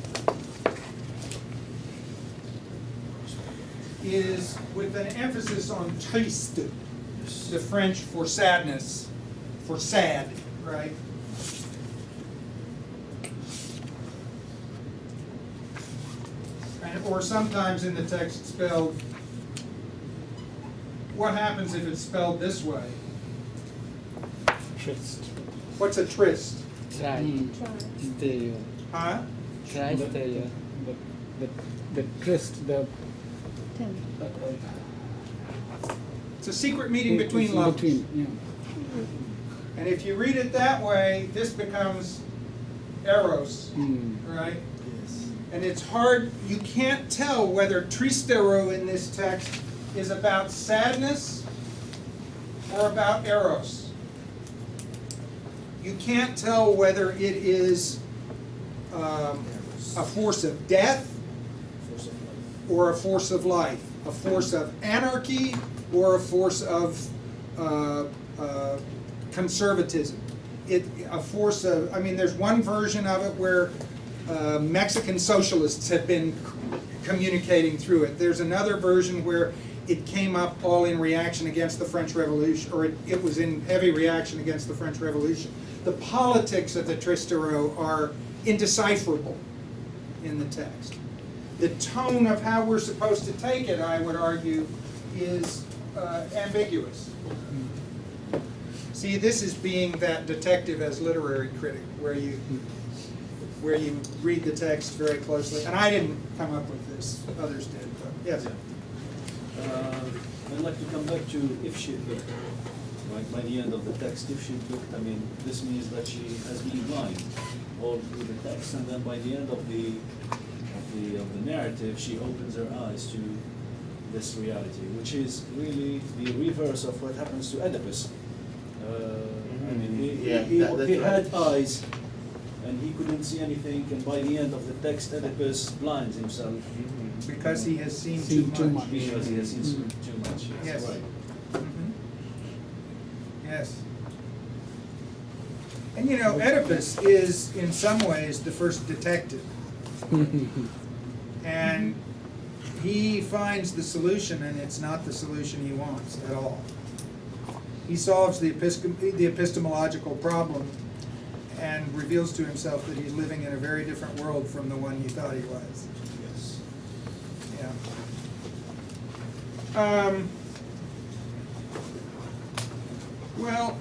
Speaker 1: is with an emphasis on triste, the French for sadness, for sad, right? Or sometimes in the text spelled, what happens if it's spelled this way?
Speaker 2: Trist.
Speaker 1: What's a tryst?
Speaker 2: Stereo.
Speaker 1: Huh?
Speaker 2: Stereo. The tryst, the
Speaker 1: It's a secret meeting between
Speaker 2: it's
Speaker 1: lovers.
Speaker 2: between, yeah.
Speaker 1: And if you read it that way, this becomes eros, right?
Speaker 5: Yes.
Speaker 1: And it's hard, you can't tell whether tristero in this text is about sadness or about eros. You can't tell whether it is a force of death or a force of life, a force of anarchy or a force of conservatism. A force of, there's one version of it where Mexican socialists have been communicating through it. There's another version where it came up all in reaction against the French Revolution, or it was in heavy reaction against the French Revolution. The politics of the Tristero are indecipherable in the text. The tone of how we're supposed to take it, I would argue, is ambiguous. See, this is being that detective as literary critic, where you read the text very closely. And I didn't come up with this; others did. But yes.
Speaker 9: I'd like to come back to if she looked. Right by the end of the text, if she looked, I mean, this means that she has been blind all through the text, and then by the end of the narrative, she opens her eyes to this reality, which is really the reverse of what happens to Oedipus. I mean, he had eyes, and he couldn't see anything, and by the end of the text, Oedipus blinds himself.
Speaker 1: Because he has seen too much.
Speaker 9: Because he has seen too much.
Speaker 1: Yes.
Speaker 9: Right.
Speaker 1: Yes. And you know, Oedipus is in some ways the first detective. And he finds the solution, and it's not the solution he wants at all. He solves the epistemological problem and reveals to himself that he's living in a very different world from the one he thought he was.
Speaker 9: Yes.
Speaker 1: Yeah. Well,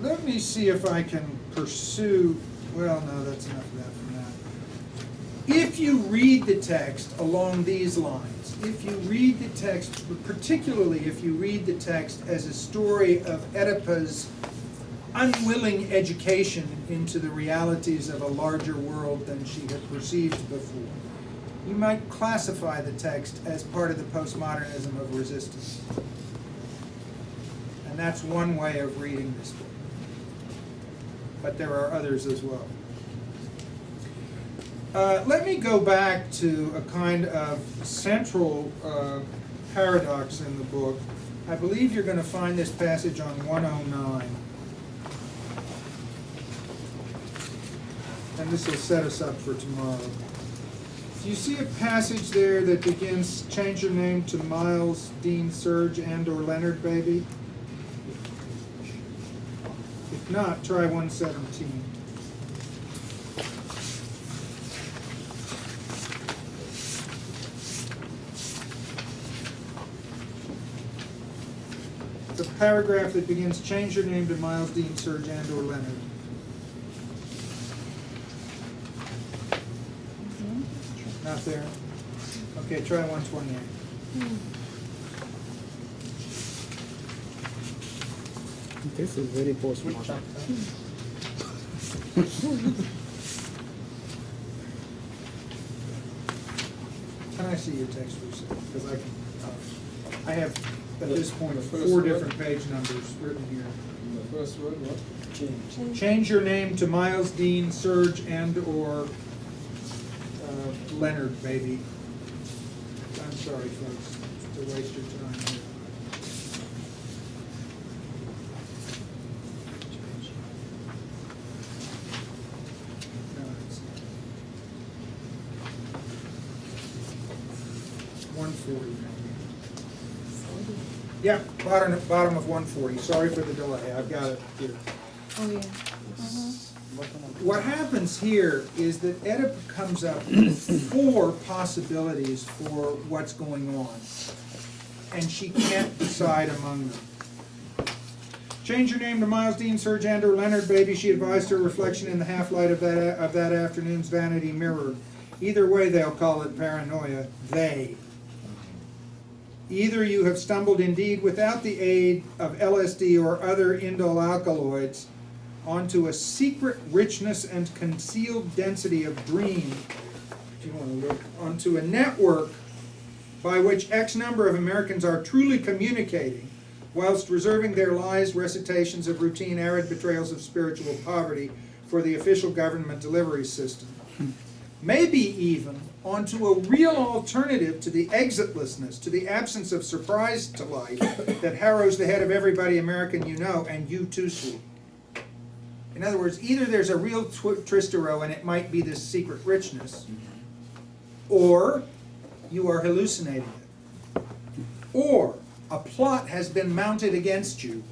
Speaker 1: let me see if I can pursue, well, no, that's enough of that from that. If you read the text along these lines, if you read the text, particularly if you read the text as a story of Oedipus' unwilling education into the realities of a larger world than she had perceived before, you might classify the text as part of the postmodernism of resistance. And that's one way of reading this book. But there are others as well. Let me go back to a kind of central paradox in the book. I believe you're going to find this passage on 109. And this will set us up for tomorrow. Do you see a passage there that begins, change your name to Miles, Dean, Serge, and or Leonard, baby? If not, try 117. The paragraph that begins, change your name to Miles, Dean, Serge, and or Leonard. Not there? Okay, try 128.
Speaker 2: This is very postmodern.
Speaker 1: Can I see your text for a second? Because I have, at this point, 4 different page numbers written here.
Speaker 11: The first word, what? Change.
Speaker 1: Change your name to Miles, Dean, Serge, and or Leonard, baby. I'm sorry, folks, to waste your time here. No, it's 140 maybe. Yeah, bottom of 140. Sorry for the delay. I've got it here.
Speaker 3: Oh yeah.
Speaker 1: What happens here is that Oedipus comes up with 4 possibilities for what's going on, and she can't decide among them. Change your name to Miles, Dean, Serge, and or Leonard, baby, she advised her reflection in the half-light of that afternoon's vanity mirror. Either way, they'll call it paranoia. They. Either you have stumbled indeed without the aid of LSD or other indole alkaloids onto a secret richness and concealed density of dream, if you want to look, onto a network by which X number of Americans are truly communicating, whilst reserving their lies, recitations of routine, arid betrayals of spiritual poverty for the official government delivery system. Maybe even onto a real alternative to the exitlessness, to the absence of surprise to life that harrows the head of everybody American you know, and you too, sweet. In other words, either there's a real Tristero and it might be this secret richness, or you are hallucinating it, or a plot has been mounted against you,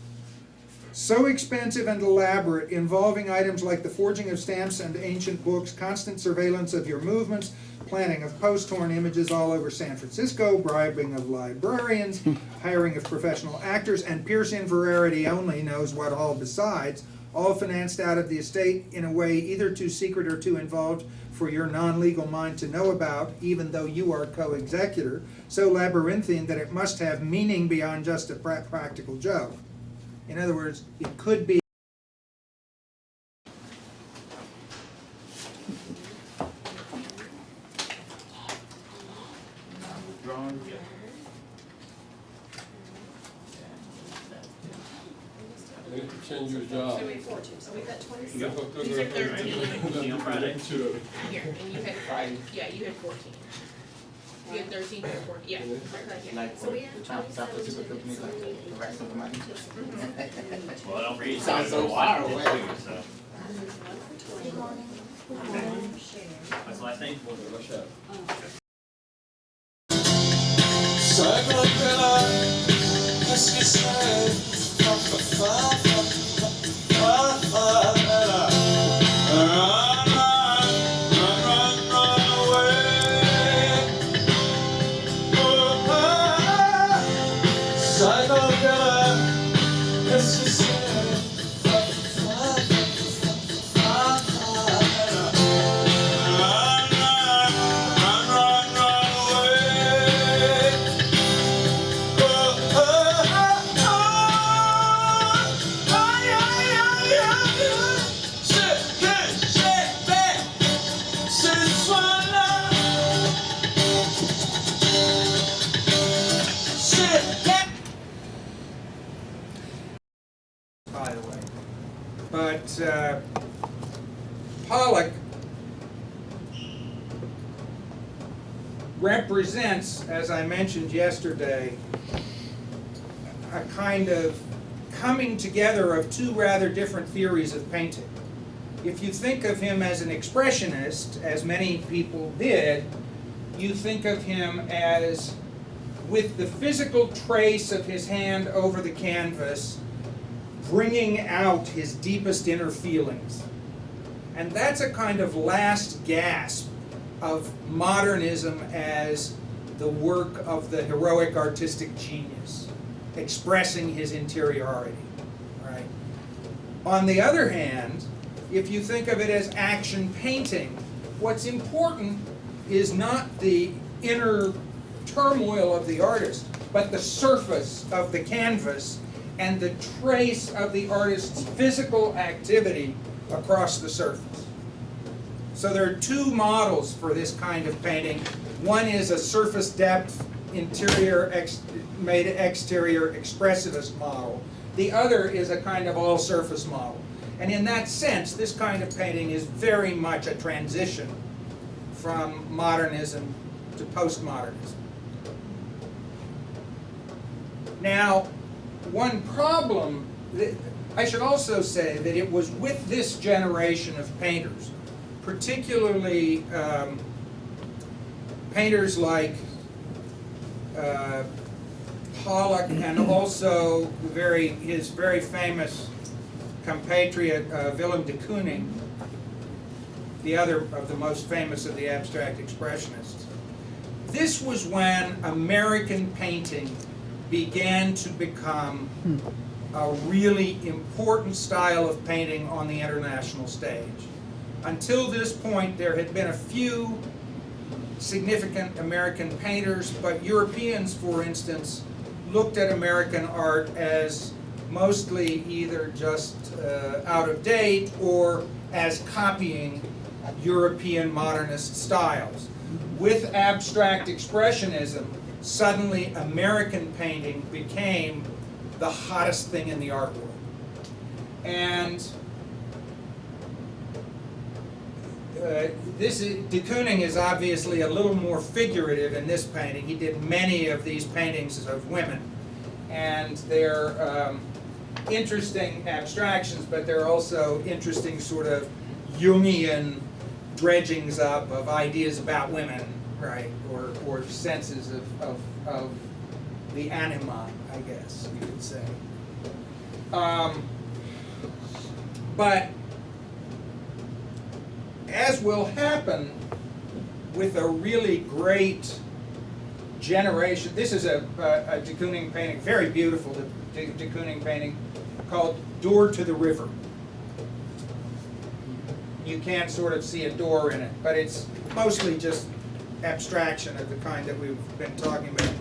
Speaker 1: so expensive and elaborate, involving items like the forging of stamps and ancient books, constant surveillance of your movements, planting of post-torn images all over San Francisco, bribing of librarians, hiring of professional actors, and Pierce in veracity only knows what all besides, all financed out of the estate in a way either too secret or too involved for your non-legal mind to know about, even though you are co-executor, so labyrinthine that it must have meaning beyond just a practical joke. In other words, it could be
Speaker 7: Drawn.
Speaker 11: They have to change your job.
Speaker 12: So we have 14, so we've got 26.
Speaker 11: Yeah.
Speaker 12: These are 13.
Speaker 11: On Friday. Two.
Speaker 12: Here, and you had, yeah, you had 14. You had 13, you had 14, yeah.
Speaker 11: Okay.
Speaker 12: Okay.
Speaker 7: Like
Speaker 12: So we have
Speaker 7: the top stuff is super company, like the rest of the money.
Speaker 13: Well, don't forget.
Speaker 7: Sounds so far away.
Speaker 13: So. What's the last name?
Speaker 1: by the way. But Pollock represents, as I mentioned yesterday, a kind of coming together of two rather different theories of painting. If you think of him as an expressionist, as many people did, you think of him as with the physical trace of his hand over the canvas, bringing out his deepest inner feelings. And that's a kind of last gasp of modernism as the work of the heroic artistic genius, expressing his interiority, right? On the other hand, if you think of it as action painting, what's important is not the inner turmoil of the artist, but the surface of the canvas and the trace of the artist's physical activity across the surface. So there are two models for this kind of painting. One is a surface depth, made exterior expressivist model. The other is a kind of all surface model. And in that sense, this kind of painting is very much a transition from modernism to postmodernism. Now, one problem, I should also say that it was with this generation of painters, particularly painters like Pollock and also his very famous compatriot Willem de Kooning, the other of the most famous of the abstract expressionists. This was when American painting began to become a really important style of painting on the international stage. Until this point, there had been a few significant American painters, but Europeans, for instance, looked at American art as mostly either just out of date or as copying European modernist styles. With abstract expressionism, suddenly American painting became the hottest thing in the art world. And de Kooning is obviously a little more figurative in this painting. He did many of these paintings of women, and they're interesting abstractions, but they're also interesting sort of Jungian dredgings up of ideas about women, right? Or senses of the anima, I guess you could say. But as will happen with a really great generation, this is a de Kooning painting, very beautiful de Kooning painting, called Door to the River. You can't sort of see a door in it, but it's mostly just abstraction of the kind that we've been talking about.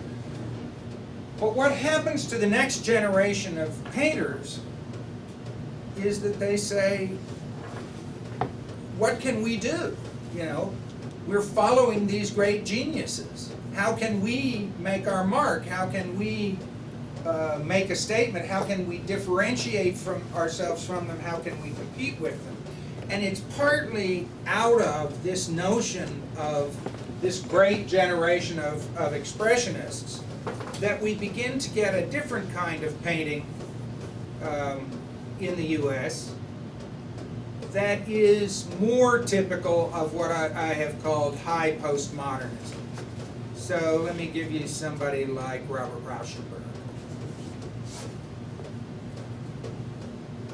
Speaker 1: But what happens to the next generation of painters is that they say, what can we do? You know, we're following these great geniuses. How can we make our mark? How can we make a statement? How can we differentiate from ourselves from them? How can we compete with them? And it's partly out of this notion of this great generation of expressionists that we begin to get a different kind of painting in the US that is more typical of what I have called high postmodernism. So let me give you somebody like Robert Rauschenberg.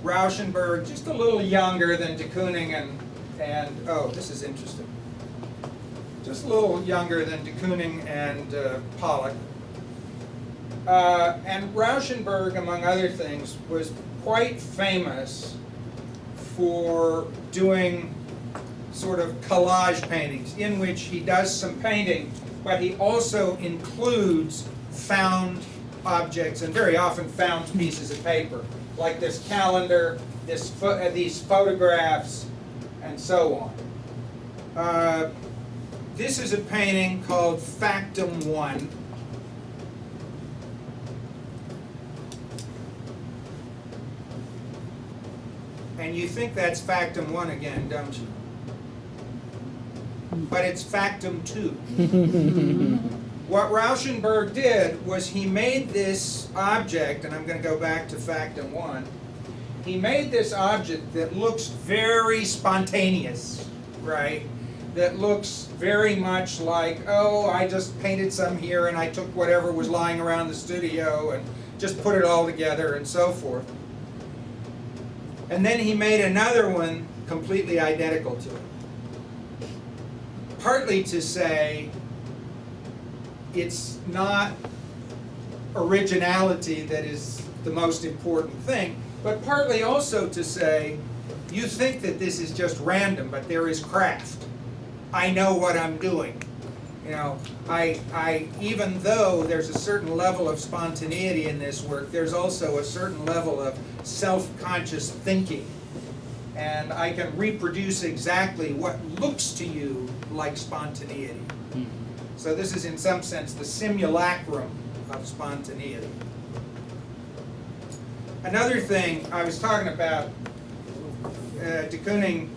Speaker 1: Rauschenberg, just a little younger than de Kooning and oh, this is interesting. Just a little younger than de Kooning and Pollock. And Rauschenberg, among other things, was quite famous for doing sort of collage paintings in which he does some painting, but he also includes found objects, and very often found pieces of paper, like this calendar, these photographs, and so on. This is a painting called Factum 1. And you think that's Factum 1 again, don't you? But it's Factum 2. What Rauschenberg did was he made this object, and I'm going to go back to Factum 1. He made this object that looks very spontaneous, right? That looks very much like, oh, I just painted some here and I took whatever was lying around the studio and just put it all together and so forth. And then he made another one completely identical to it. Partly to say it's not originality that is the most important thing, but partly also to say you think that this is just random, but there is craft. I know what I'm doing. You know, even though there's a certain level of spontaneity in this work, there's also a certain level of self-conscious thinking. And I can reproduce exactly what looks to you like spontaneity. So this is in some sense the simulacrum of spontaneity. Another thing I was talking about, de Kooning,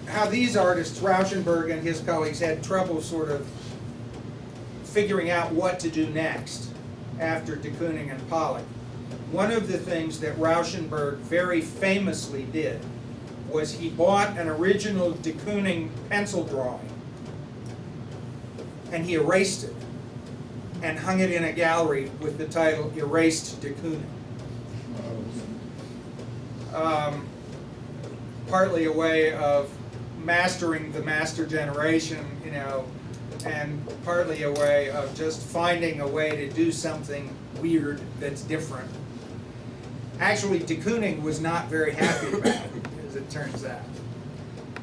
Speaker 1: how these artists, Rauschenberg and his colleagues, had trouble sort of figuring out what to do next after de Kooning and Pollock. One of the things that Rauschenberg very famously did was he bought an original de Kooning pencil drawing and he erased it and hung it in a gallery with the title Erased de Kooning. Partly a way of mastering the master generation, you know, and partly a way of just finding a way to do something weird that's different. Actually, de Kooning was not very happy about it, as it turns out.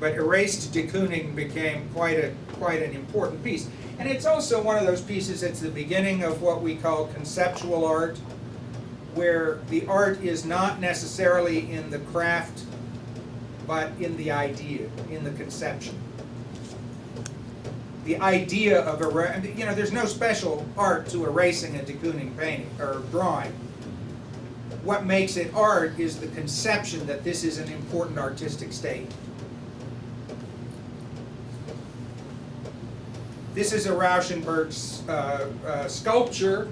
Speaker 1: But Erased de Kooning became quite an important piece. And it's also one of those pieces that's the beginning of what we call conceptual art, where the art is not necessarily in the craft, but in the idea, in the conception. The idea of you know, there's no special art to erasing a de Kooning painting or drawing. What makes it art is the conception that this is an important artistic state. This is a Rauschenberg's sculpture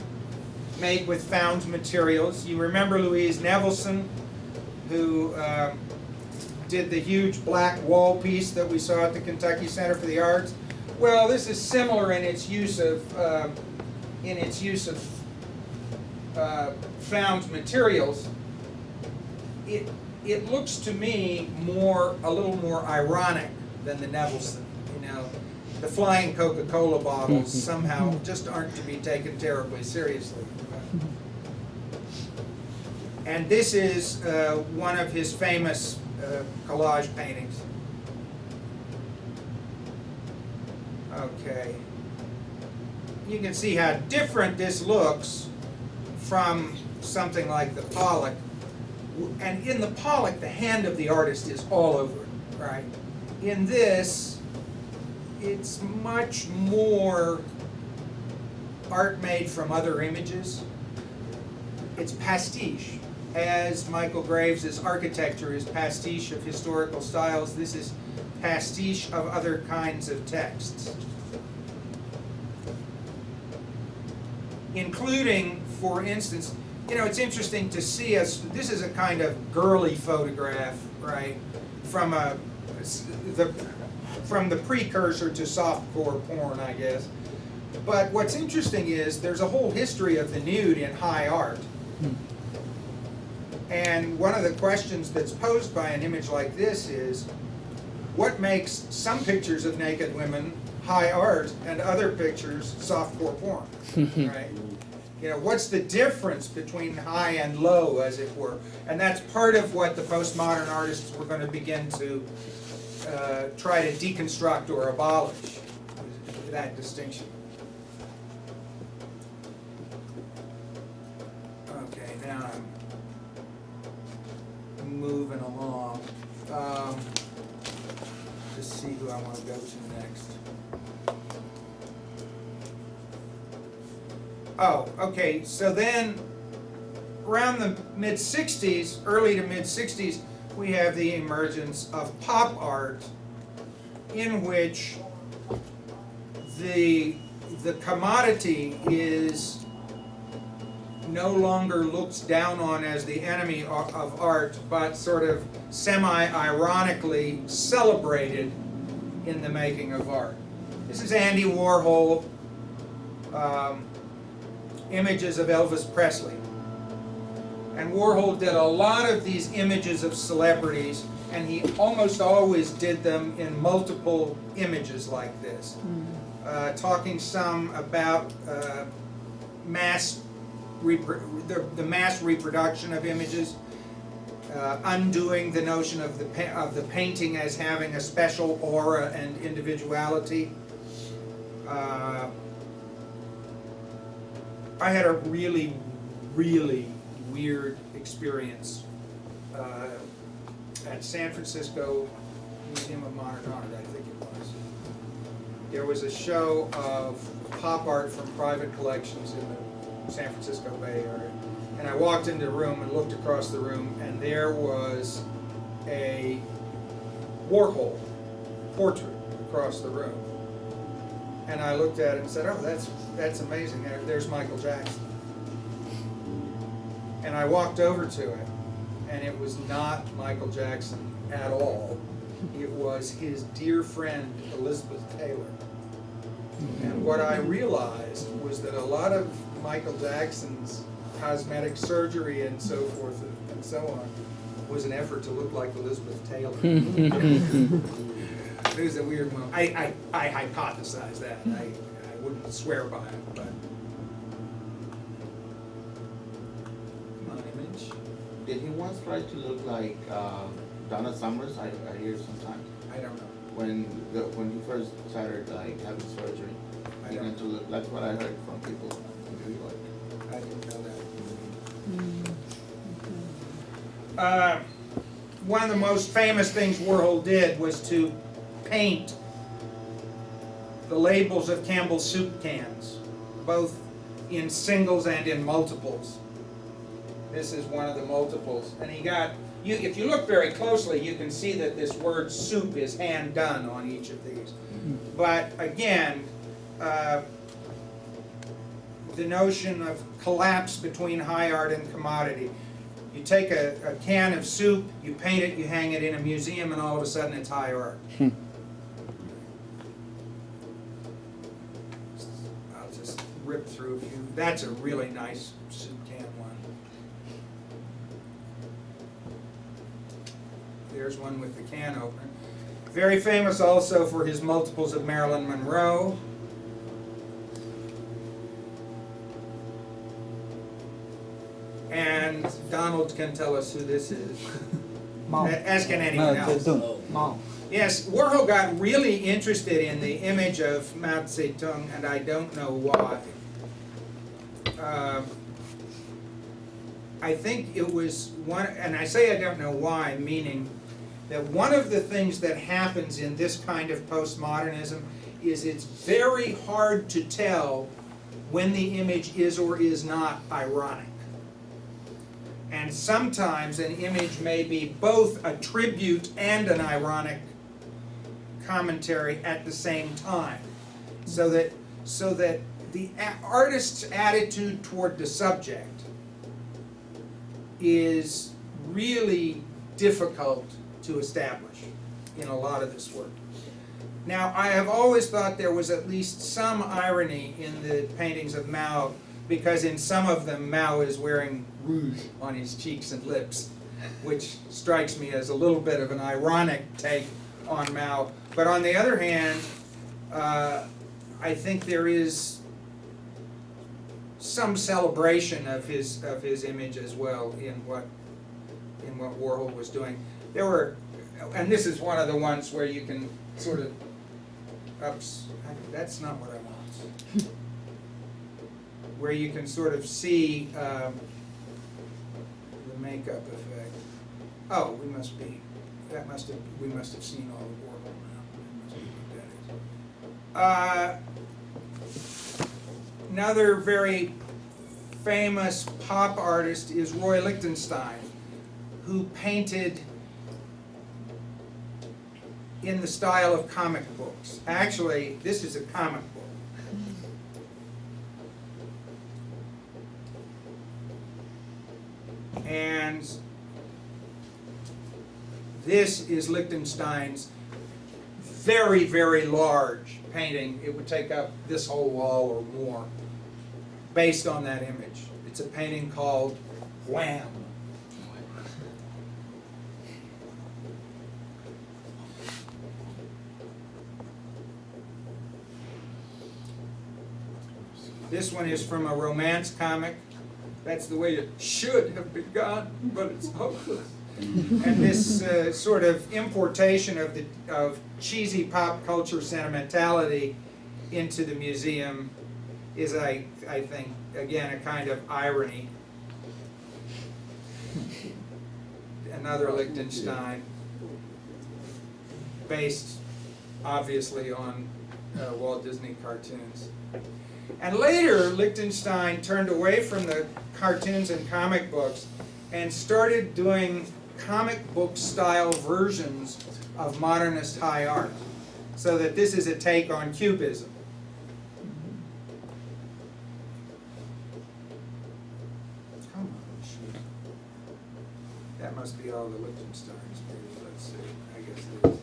Speaker 1: made with found materials. You remember Louise Nevelson, who did the huge black wall piece that we saw at the Kentucky Center for the Arts. Well, this is similar in its use of found materials. It looks to me a little more ironic than the Nevelson. You know, the flying Coca-Cola bottles somehow just aren't to be taken terribly seriously. And this is one of his famous collage paintings. Okay. You can see how different this looks from something like the Pollock. And in the Pollock, the hand of the artist is all over it, right? In this, it's much more art made from other images. It's pastiche. As Michael Graves' architecture is pastiche of historical styles, this is pastiche of other kinds of texts. Including, for instance, you know, it's interesting to see this is a kind of girly photograph, right? From the precursor to softcore porn, I guess. But what's interesting is there's a whole history of the nude in high art. And one of the questions that's posed by an image like this is, what makes some pictures of naked women high art and other pictures softcore porn, right? You know, what's the difference between high and low, as it were? And that's part of what the postmodern artists were going to begin to try to deconstruct or abolish, that distinction. Okay, now I'm moving along. Just see who I want to go to next. Oh, okay, so then around the mid-60s, early to mid-60s, we have the emergence of pop art in which the commodity is no longer looked down on as the enemy of art, but sort of semi-ironically celebrated in the making of art. This is Andy Warhol, images of Elvis Presley. And Warhol did a lot of these images of celebrities, and he almost always did them in multiple images like this. Talking some about the mass reproduction of images, undoing the notion of the painting as having a special aura and individuality. I had a really, really weird experience at San Francisco Museum of Modern Art, I think it was. There was a show of pop art from private collections in the San Francisco Bay Area. And I walked into the room and looked across the room, and there was a Warhol portrait across the room. And I looked at it and said, oh, that's amazing. There's Michael Jackson. And I walked over to it, and it was not Michael Jackson at all. It was his dear friend, Elizabeth Taylor. And what I realized was that a lot of Michael Jackson's cosmetic surgery and so forth and so on was an effort to look like Elizabeth Taylor. It was a weird moment. I hypothesized that. I wouldn't swear by it, but. Come on, image.
Speaker 7: Did he once try to look like Donna Summers? I hear sometimes.
Speaker 1: I don't know.
Speaker 7: When he first started like having surgery, he went to look. That's what I heard from people in New York.
Speaker 1: I didn't know that. One of the most famous things Warhol did was to paint the labels of Campbell's soup cans, both in singles and in multiples. This is one of the multiples. And he got, if you look very closely, you can see that this word soup is hand done on each of these. But again, the notion of collapse between high art and commodity. You take a can of soup, you paint it, you hang it in a museum, and all of a sudden it's high art. I'll just rip through a few. That's a really nice soup can one. There's one with the can opener. Very famous also for his multiples of Marilyn Monroe. And Donald can tell us who this is. As can anyone else. Yes, Warhol got really interested in the image of Mao Zedong, and I don't know why. I think it was one, and I say I don't know why, meaning that one of the things that happens in this kind of postmodernism is it's very hard to tell when the image is or is not ironic. And sometimes an image may be both a tribute and an ironic commentary at the same time. So that the artist's attitude toward the subject is really difficult to establish in a lot of this work. Now, I have always thought there was at least some irony in the paintings of Mao, because in some of them Mao is wearing rouge on his cheeks and lips, which strikes me as a little bit of an ironic take on Mao. But on the other hand, I think there is some celebration of his image as well in what Warhol was doing. There were, and this is one of the ones where you can sort of, that's not what I want. Where you can sort of see the makeup effect. Oh, we must have seen all of Warhol now. That must be what that is. Another very famous pop artist is Roy Lichtenstein, who painted in the style of comic books. Actually, this is a comic book. And this is Lichtenstein's very, very large painting. It would take up this whole wall or more, based on that image. It's a painting called Wham! This one is from a romance comic. That's the way it should have begun, but it's hopeless. And this sort of importation of cheesy pop culture sentimentality into the museum is, I think, again, a kind of irony. Another Lichtenstein, based obviously on Walt Disney cartoons. And later, Lichtenstein turned away from the cartoons and comic books and started doing comic book style versions of modernist high art. So that this is a take on Cubism. Come on, shoot. That must be all the Lichtensteins. Maybe. Let's see. I guess it is.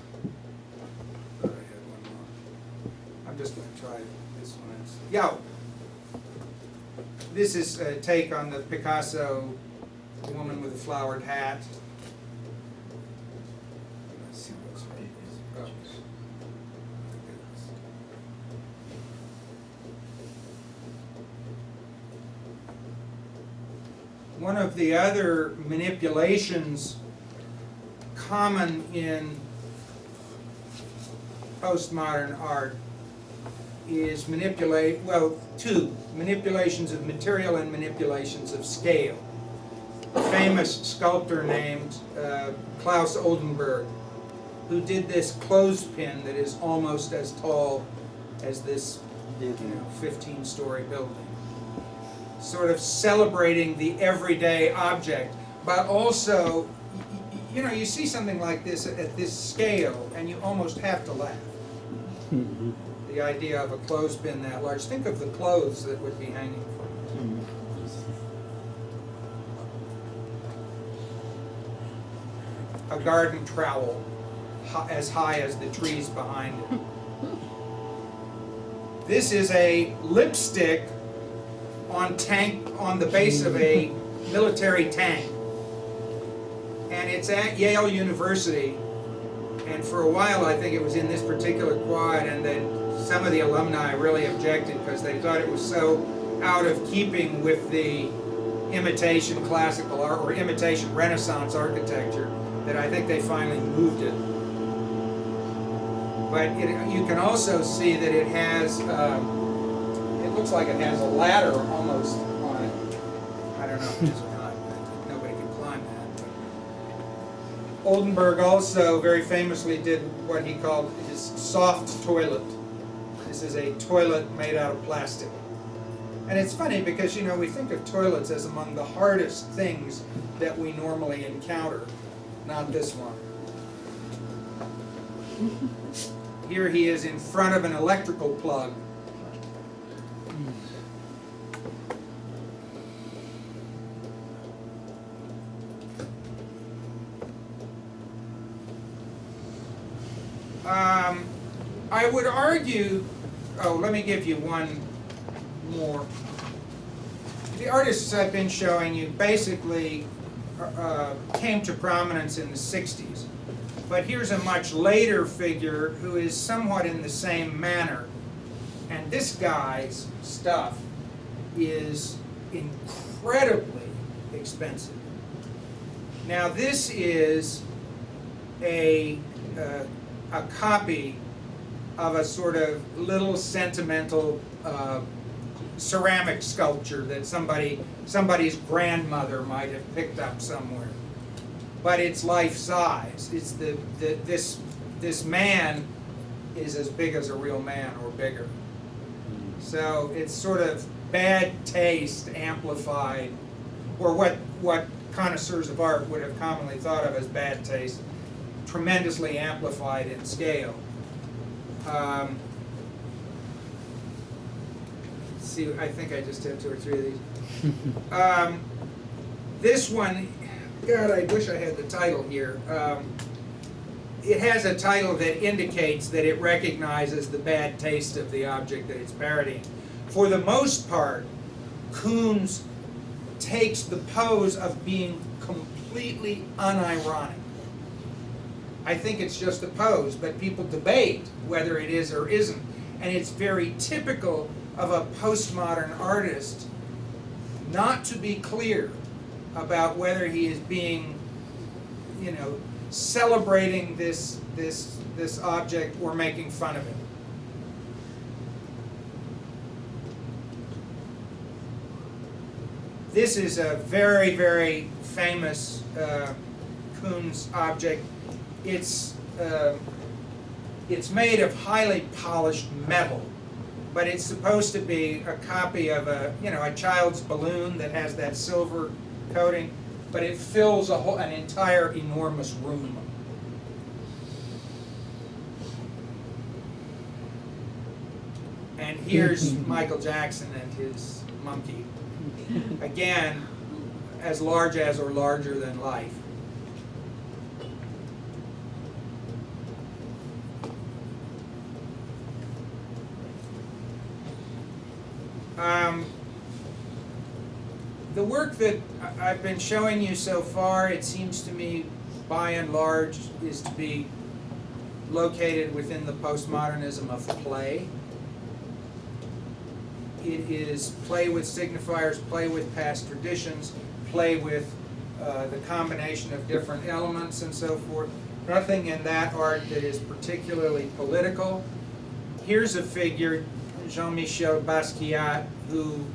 Speaker 1: Thought I had one more. I'm just going to try this one. Yo! This is a take on the Picasso woman with a flowered hat. Let's see what's right. Oh. One of the other manipulations common in postmodern art is two manipulations of material and manipulations of scale. A famous sculptor named Klaus Oldenburg, who did this clothespin that is almost as tall as this 15-story building. Sort of celebrating the everyday object, but also, you see something like this at this scale, and you almost have to laugh. The idea of a clothespin that large. Think of the clothes that would be hanging from it. a garden trowel as high as the trees behind it. This is a lipstick on the base of a military tank. And it's at Yale University. And for a while, I think it was in this particular quad, and then some of the alumni really objected because they thought it was so out of keeping with the imitation classical art or imitation Renaissance architecture that I think they finally moved it. But you can also see that it has, it looks like it has a ladder almost on it. I don't know if it is or not, but nobody can climb that. But Oldenburg also very famously did what he called his soft toilet. This is a toilet made out of plastic. And it's funny because, you know, we think of toilets as among the hardest things that we normally encounter. Not this one. Here he is in front of an electrical plug. I would argue, let me give you one more. The artists I've been showing you basically came to prominence in the 60s. But here's a much later figure who is somewhat in the same manner. And this guy's stuff is incredibly expensive. Now this is a copy of a sort of little sentimental ceramic sculpture that somebody's grandmother might have picked up somewhere. But it's life size. It's this man is as big as a real man or bigger. So it's sort of bad taste amplified, or what connoisseurs of art would have commonly thought of as bad taste, tremendously amplified in scale. Let's see, I think I just have 2 or 3 of these. This one, God, I wish I had the title here. It has a title that indicates that it recognizes the bad taste of the object that it's parodying. For the most part, Koons takes the pose of being completely unironic. I think it's just a pose, but people debate whether it is or isn't. And it's very typical of a postmodern artist not to be clear about whether he is being, you know, celebrating this object or making fun of it. This is a very, very famous Koons object. It's made of highly polished metal, but it's supposed to be a copy of a child's balloon that has that silver coating, but it fills an entire enormous room. And here's Michael Jackson and his monkey. Again, as large as or larger than life. The work that I've been showing you so far, it seems to me, by and large, is to be located within the postmodernism of play. It is play with signifiers, play with past traditions, play with the combination of different elements and so forth. Nothing in that art that is particularly political. Here's a figure, Jean-Michel Basquiat, who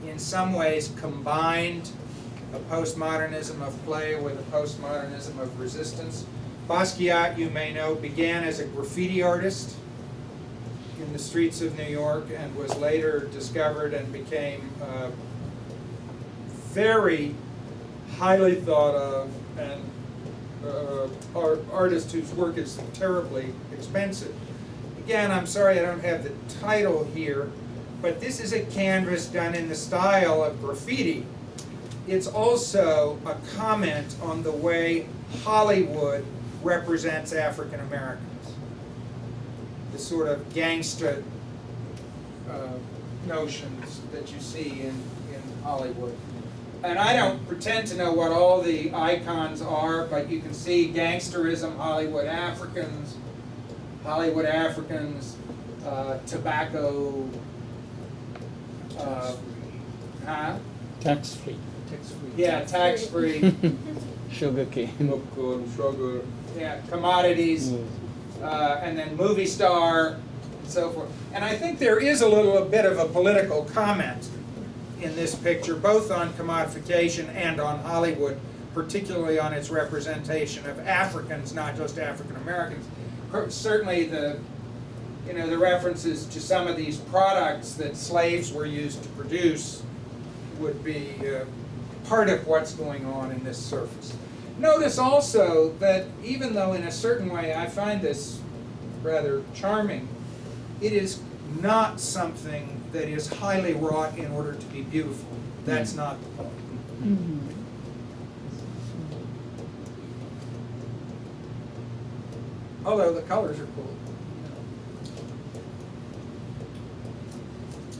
Speaker 1: in some ways combined a postmodernism of play with a postmodernism of resistance. Basquiat, you may know, began as a graffiti artist in the streets of New York and was later discovered and became very highly thought of and artist whose work is terribly expensive. Again, I'm sorry I don't have the title here, but this is a canvas done in the style of graffiti. It's also a comment on the way Hollywood represents African Americans. The sort of gangster notions that you see in Hollywood. And I don't pretend to know what all the icons are, but you can see gangsterism, Hollywood Africans, tobacco,
Speaker 2: Tax-free.
Speaker 1: yeah, tax-free,
Speaker 2: Sugar cane.
Speaker 11: Popcorn, sugar.
Speaker 1: yeah, commodities, and then movie star, and so forth. And I think there is a little bit of a political comment in this picture, both on commodification and on Hollywood, particularly on its representation of Africans, not just African Americans. Certainly the references to some of these products that slaves were used to produce would be part of what's going on in this surface. Notice also that even though in a certain way I find this rather charming, it is not something that is highly wrought in order to be beautiful. That's not the point. Although the colors are cool.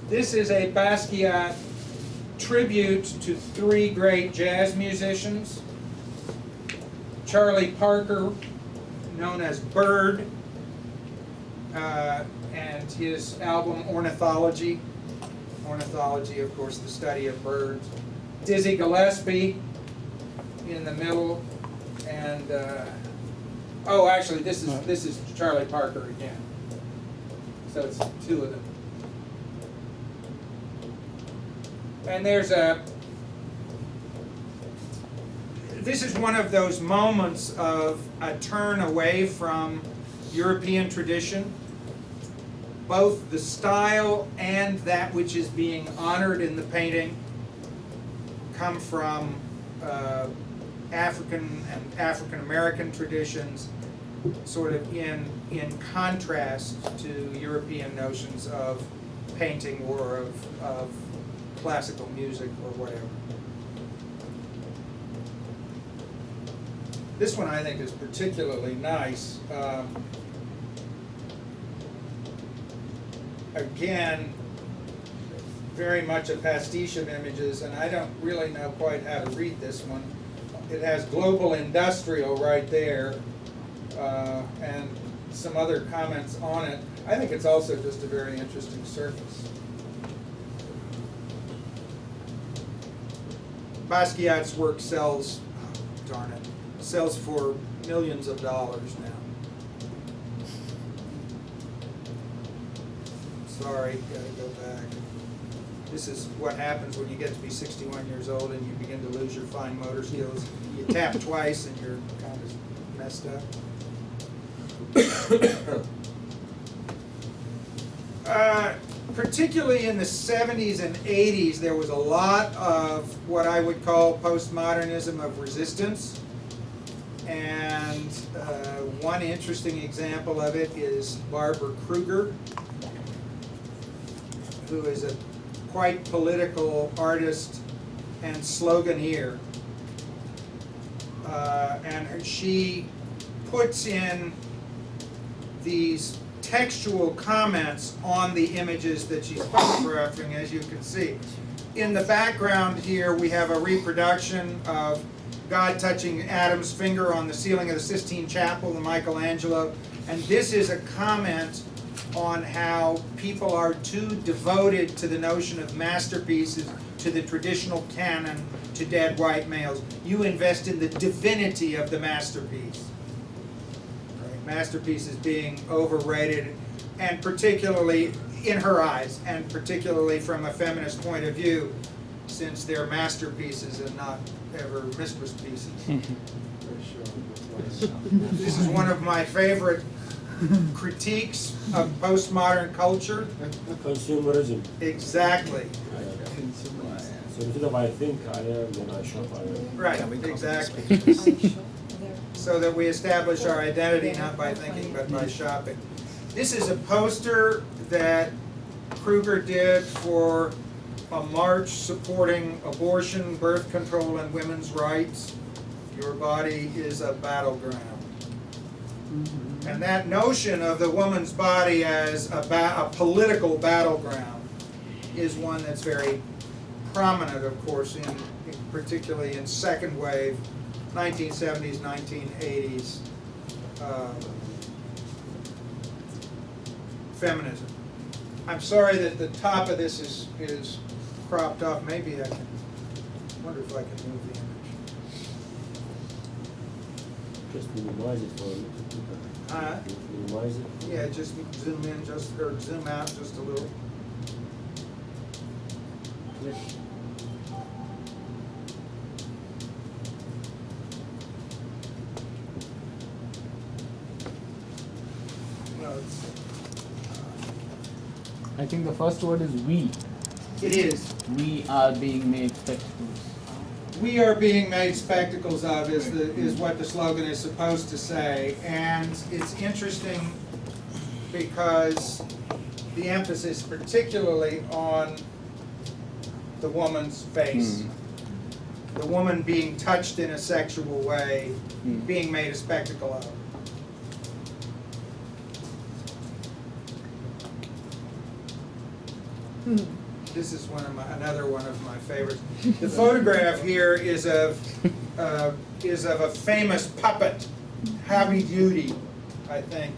Speaker 1: This is a Basquiat tribute to three great jazz musicians. Charlie Parker, known as Bird, and his album Ornithology. Ornithology, of course, the study of birds. Dizzy Gillespie in the middle, and oh, actually, this is Charlie Parker again. So it's two of them. And there's this is one of those moments of a turn away from European tradition. Both the style and that which is being honored in the painting come from African and African American traditions, sort of in contrast to European notions of painting or of classical music or whatever. This one I think is particularly nice. Again, very much a pastiche of images, and I don't really know quite how to read this one. It has global industrial right there, and some other comments on it. I think it's also just a very interesting surface. Basquiat's work sells, oh, darn it, sells for millions of dollars now. Sorry, gotta go back. This is what happens when you get to be 61 years old and you begin to lose your fine motor skills. You tap twice and you're kind of messed up. Particularly in the 70s and 80s, there was a lot of what I would call postmodernism of resistance. And one interesting example of it is Barbara Kruger, who is a quite political artist and sloganeer. And she puts in these textual comments on the images that she's photographing, as you can see. In the background here, we have a reproduction of God touching Adam's finger on the ceiling of the Sistine Chapel, the Michelangelo. And this is a comment on how people are too devoted to the notion of masterpieces, to the traditional canon, to dead white males. You invest in the divinity of the masterpiece. Masterpieces being overrated, and particularly in her eyes, and particularly from a feminist point of view, since they're masterpieces and not ever mistress pieces. This is one of my favorite critiques of postmodern culture.
Speaker 14: Consumerism.
Speaker 1: Exactly.
Speaker 14: So instead of I think I am, then I shop I am.
Speaker 1: Right, exactly. So that we establish our identity not by thinking but by shopping. This is a poster that Kruger did for a march supporting abortion, birth control, and women's rights. Your body is a battleground. And that notion of the woman's body as a political battleground is one that's very prominent, of course, particularly in second wave, 1970s, 1980s feminism. I'm sorry that the top of this is cropped off. Maybe I can wonder if I can move the image.
Speaker 14: Just minimize it for a little bit. Minimize it.
Speaker 1: Yeah, just zoom in, or zoom out just a little. No,
Speaker 2: I think the first word is we.
Speaker 1: it is.
Speaker 2: We are being made spectacles.
Speaker 1: We are being made spectacles of is what the slogan is supposed to say, and it's interesting because the emphasis particularly on the woman's face, the woman being touched in a sexual way, being made a spectacle of. This is another one of my favorites. The photograph here is of a famous puppet, Howdy Doody, I think,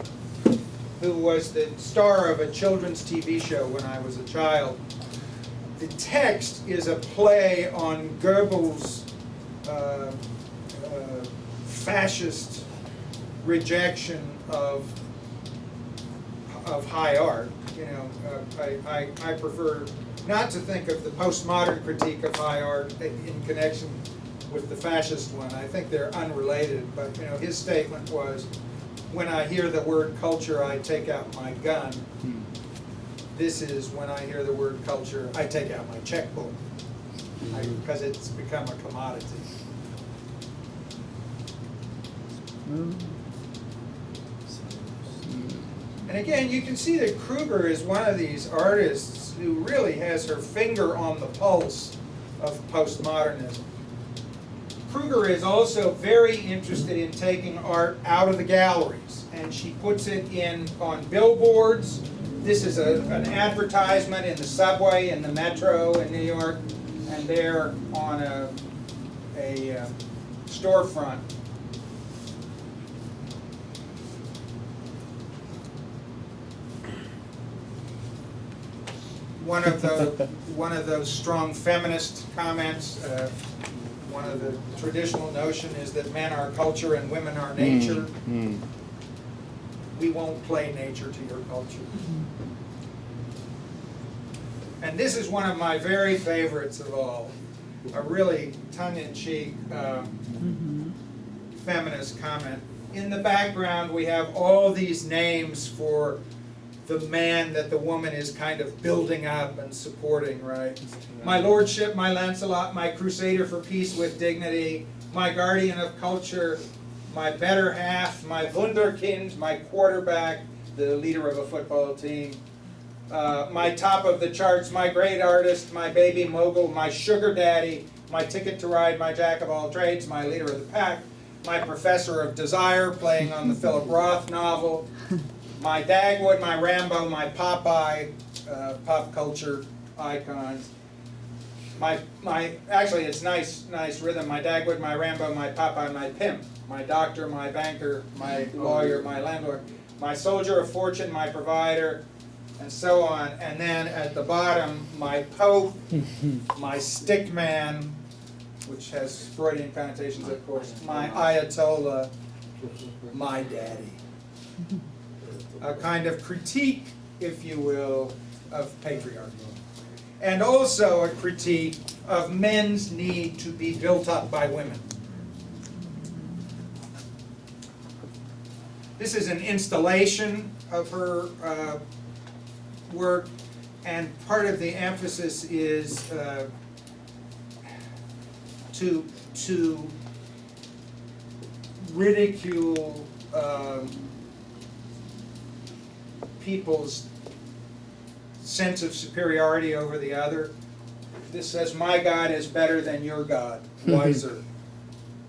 Speaker 1: who was the star of a children's TV show when I was a child. The text is a play on Goebbels' fascist rejection of high art. You know, I prefer not to think of the postmodern critique of high art in connection with the fascist one. I think they're unrelated, but you know, his statement was, when I hear the word culture, I take out my gun. This is, when I hear the word culture, I take out my checkbook, because it's become a commodity. And again, you can see that Kruger is one of these artists who really has her finger on the pulse of postmodernism. Kruger is also very interested in taking art out of the galleries, and she puts it on billboards. This is an advertisement in the subway in the metro in New York, and they're on a storefront. One of those strong feminist comments. One of the traditional notion is that men are culture and women are nature. We won't play nature to your culture. And this is one of my very favorites of all, a really tongue-in-cheek feminist comment. In the background, we have all these names for the man that the woman is kind of building up and supporting, right? My lordship, my Lancelot, my crusader for peace with dignity, my guardian of culture, my better half, my wunderkind, my quarterback, the leader of a football team, my top of the charts, my great artist, my baby mogul, my sugar daddy, my ticket to ride, my jack of all trades, my leader of the pack, my professor of desire, playing on the Philip Roth novel, my Dagwood, my Rambo, my Popeye, pop culture icons. Actually, it's nice rhythm. My Dagwood, my Rambo, my Popeye, my pimp, my doctor, my banker, my lawyer, my landlord, my soldier of fortune, my provider, and so on. And then at the bottom, my Pope, my stick man, which has Freudian connotations, of course, my Ayatollah, my daddy. A kind of critique, if you will, of patriarchy. And also a critique of men's need to be built up by women. This is an installation of her work, and part of the emphasis is to ridicule people's sense of superiority over the other. This says, my God is better than your God, wiser.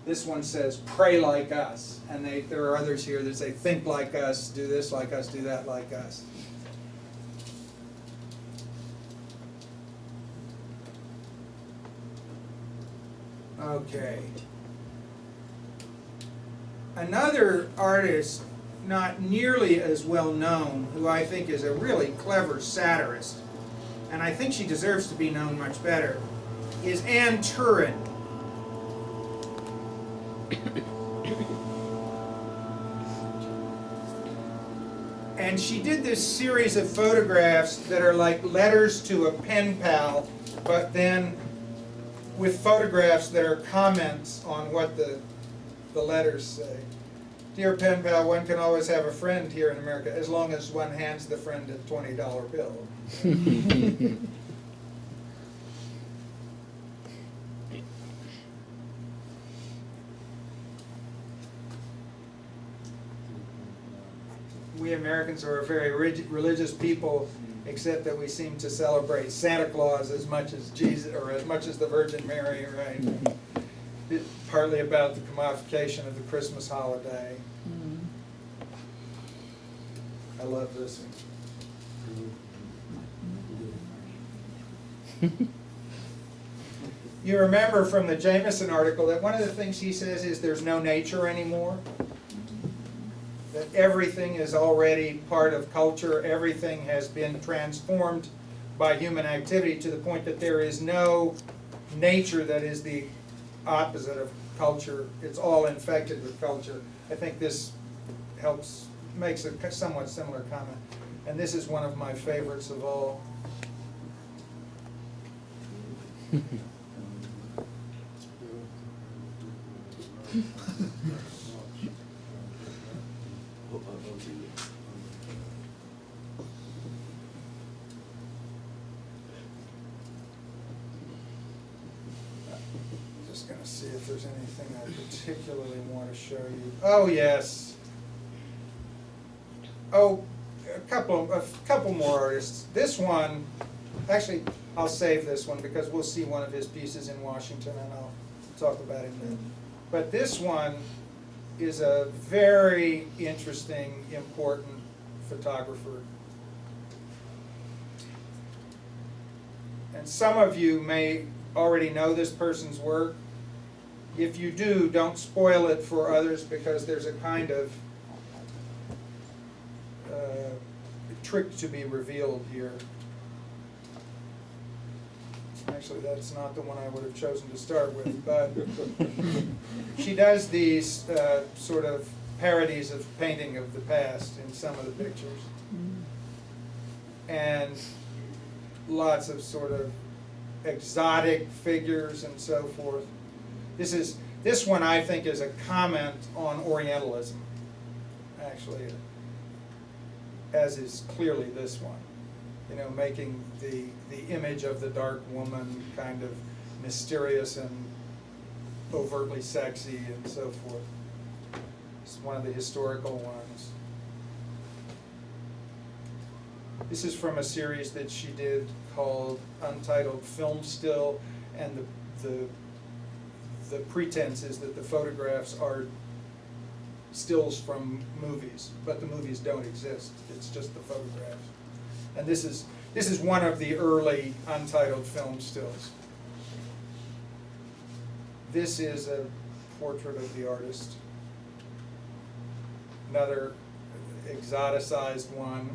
Speaker 1: This one says, pray like us. And there are others here that say, think like us, do this like us, do that like us. Okay. Another artist, not nearly as well known, who I think is a really clever satirist, and I think she deserves to be known much better, is Anne Turin. And she did this series of photographs that are like letters to a pen pal, but then with photographs that are comments on what the letters say. Dear pen pal, one can always have a friend here in America as long as one hands the friend a $20 bill. We Americans are a very religious people, except that we seem to celebrate Santa Claus as much as Jesus, or as much as the Virgin Mary, right? It's partly about the commodification of the Christmas holiday. I love this one. You remember from the Jameson article that one of the things he says is there's no nature anymore. That everything is already part of culture, everything has been transformed by human activity to the point that there is no nature that is the opposite of culture. It's all infected with culture. I think this makes a somewhat similar comment. And this is one of my favorites of all. Just going to see if there's anything I particularly want to show you. Oh, yes. Oh, a couple more artists. This one, actually, I'll save this one because we'll see one of his pieces in Washington and I'll talk about him then. But this one is a very interesting, important photographer. And some of you may already know this person's work. If you do, don't spoil it for others because there's a kind of trick to be revealed here. Actually, that's not the one I would have chosen to start with, but she does these sort of parodies of painting of the past in some of the pictures. And lots of sort of exotic figures and so forth. This one I think is a comment on Orientalism, actually, as is clearly this one. You know, making the image of the dark woman kind of mysterious and overtly sexy and so forth. It's one of the historical ones. This is from a series that she did called Untitled Film Still, and the pretense is that the photographs are stills from movies, but the movies don't exist. It's just the photographs. And this is one of the early untitled film stills. This is a portrait of the artist. Another exoticized one.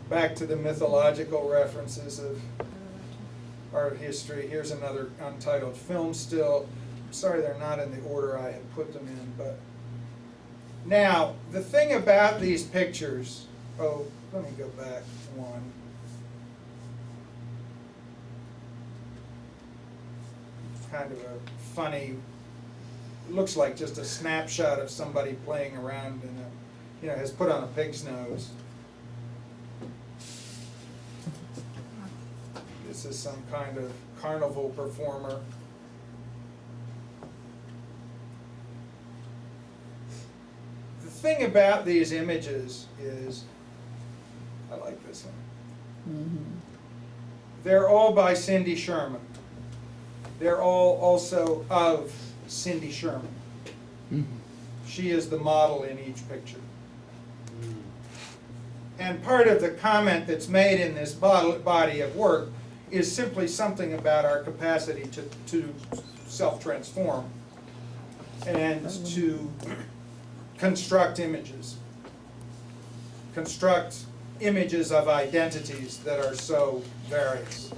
Speaker 1: Back to the mythological references of art history. Here's another untitled film still. I'm sorry they're not in the order I had put them in, but now the thing about these pictures, oh, let me go back one. Kind of a funny, looks like just a snapshot of somebody playing around in has put on a pig's nose. This is some kind of carnival performer. The thing about these images is, I like this one. They're all by Cindy Sherman. They're all also of Cindy Sherman. She is the model in each picture. And part of the comment that's made in this body of work is simply something about our capacity to self-transform and to construct images. Construct images of identities that are so various.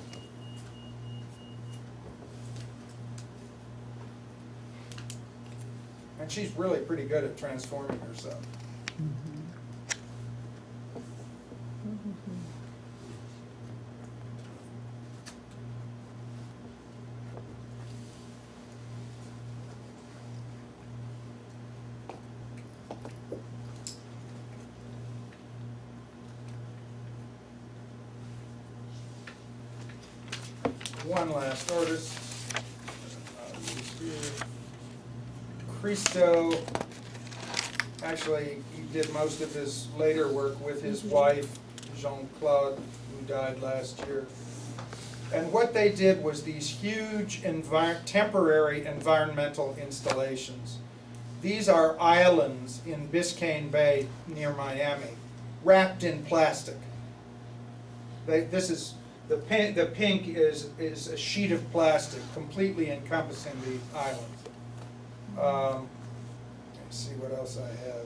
Speaker 1: And she's really pretty good at transforming herself. One last artist. Christo, actually, he did most of his later work with his wife, Jean-Claude, who died last year. And what they did was these huge temporary environmental installations. These are islands in Biscayne Bay near Miami, wrapped in plastic. The pink is a sheet of plastic completely encompassing the island. Let's see what else I have.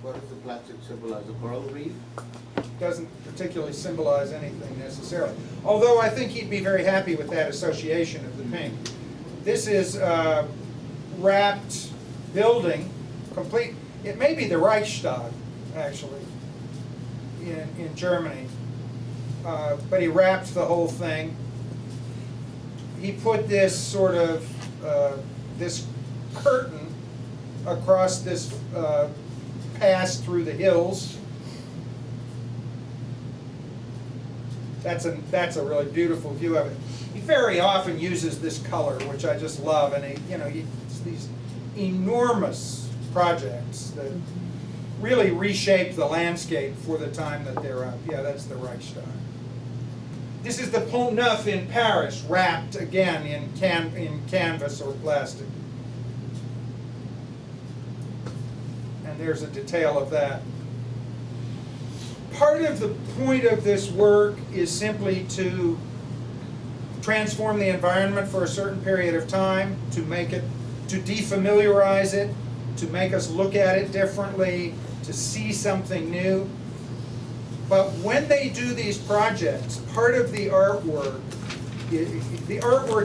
Speaker 7: What does the plastic symbolize? A coral reef?
Speaker 1: Doesn't particularly symbolize anything necessarily. Although I think he'd be very happy with that association of the pink. This is a wrapped building, complete. It may be the Reichstag, actually, in Germany. But he wrapped the whole thing. He put this sort of, this curtain across this pass through the hills. That's a really beautiful view of it. He very often uses this color, which I just love, and it's these enormous projects that really reshape the landscape for the time that they're up. Yeah, that's the Reichstag. This is the Pont Neuf in Paris, wrapped again in canvas or plastic. And there's a detail of that. Part of the point of this work is simply to transform the environment for a certain period of time, to defamiliarize it, to make us look at it differently, to see something new. But when they do these projects, part of the artwork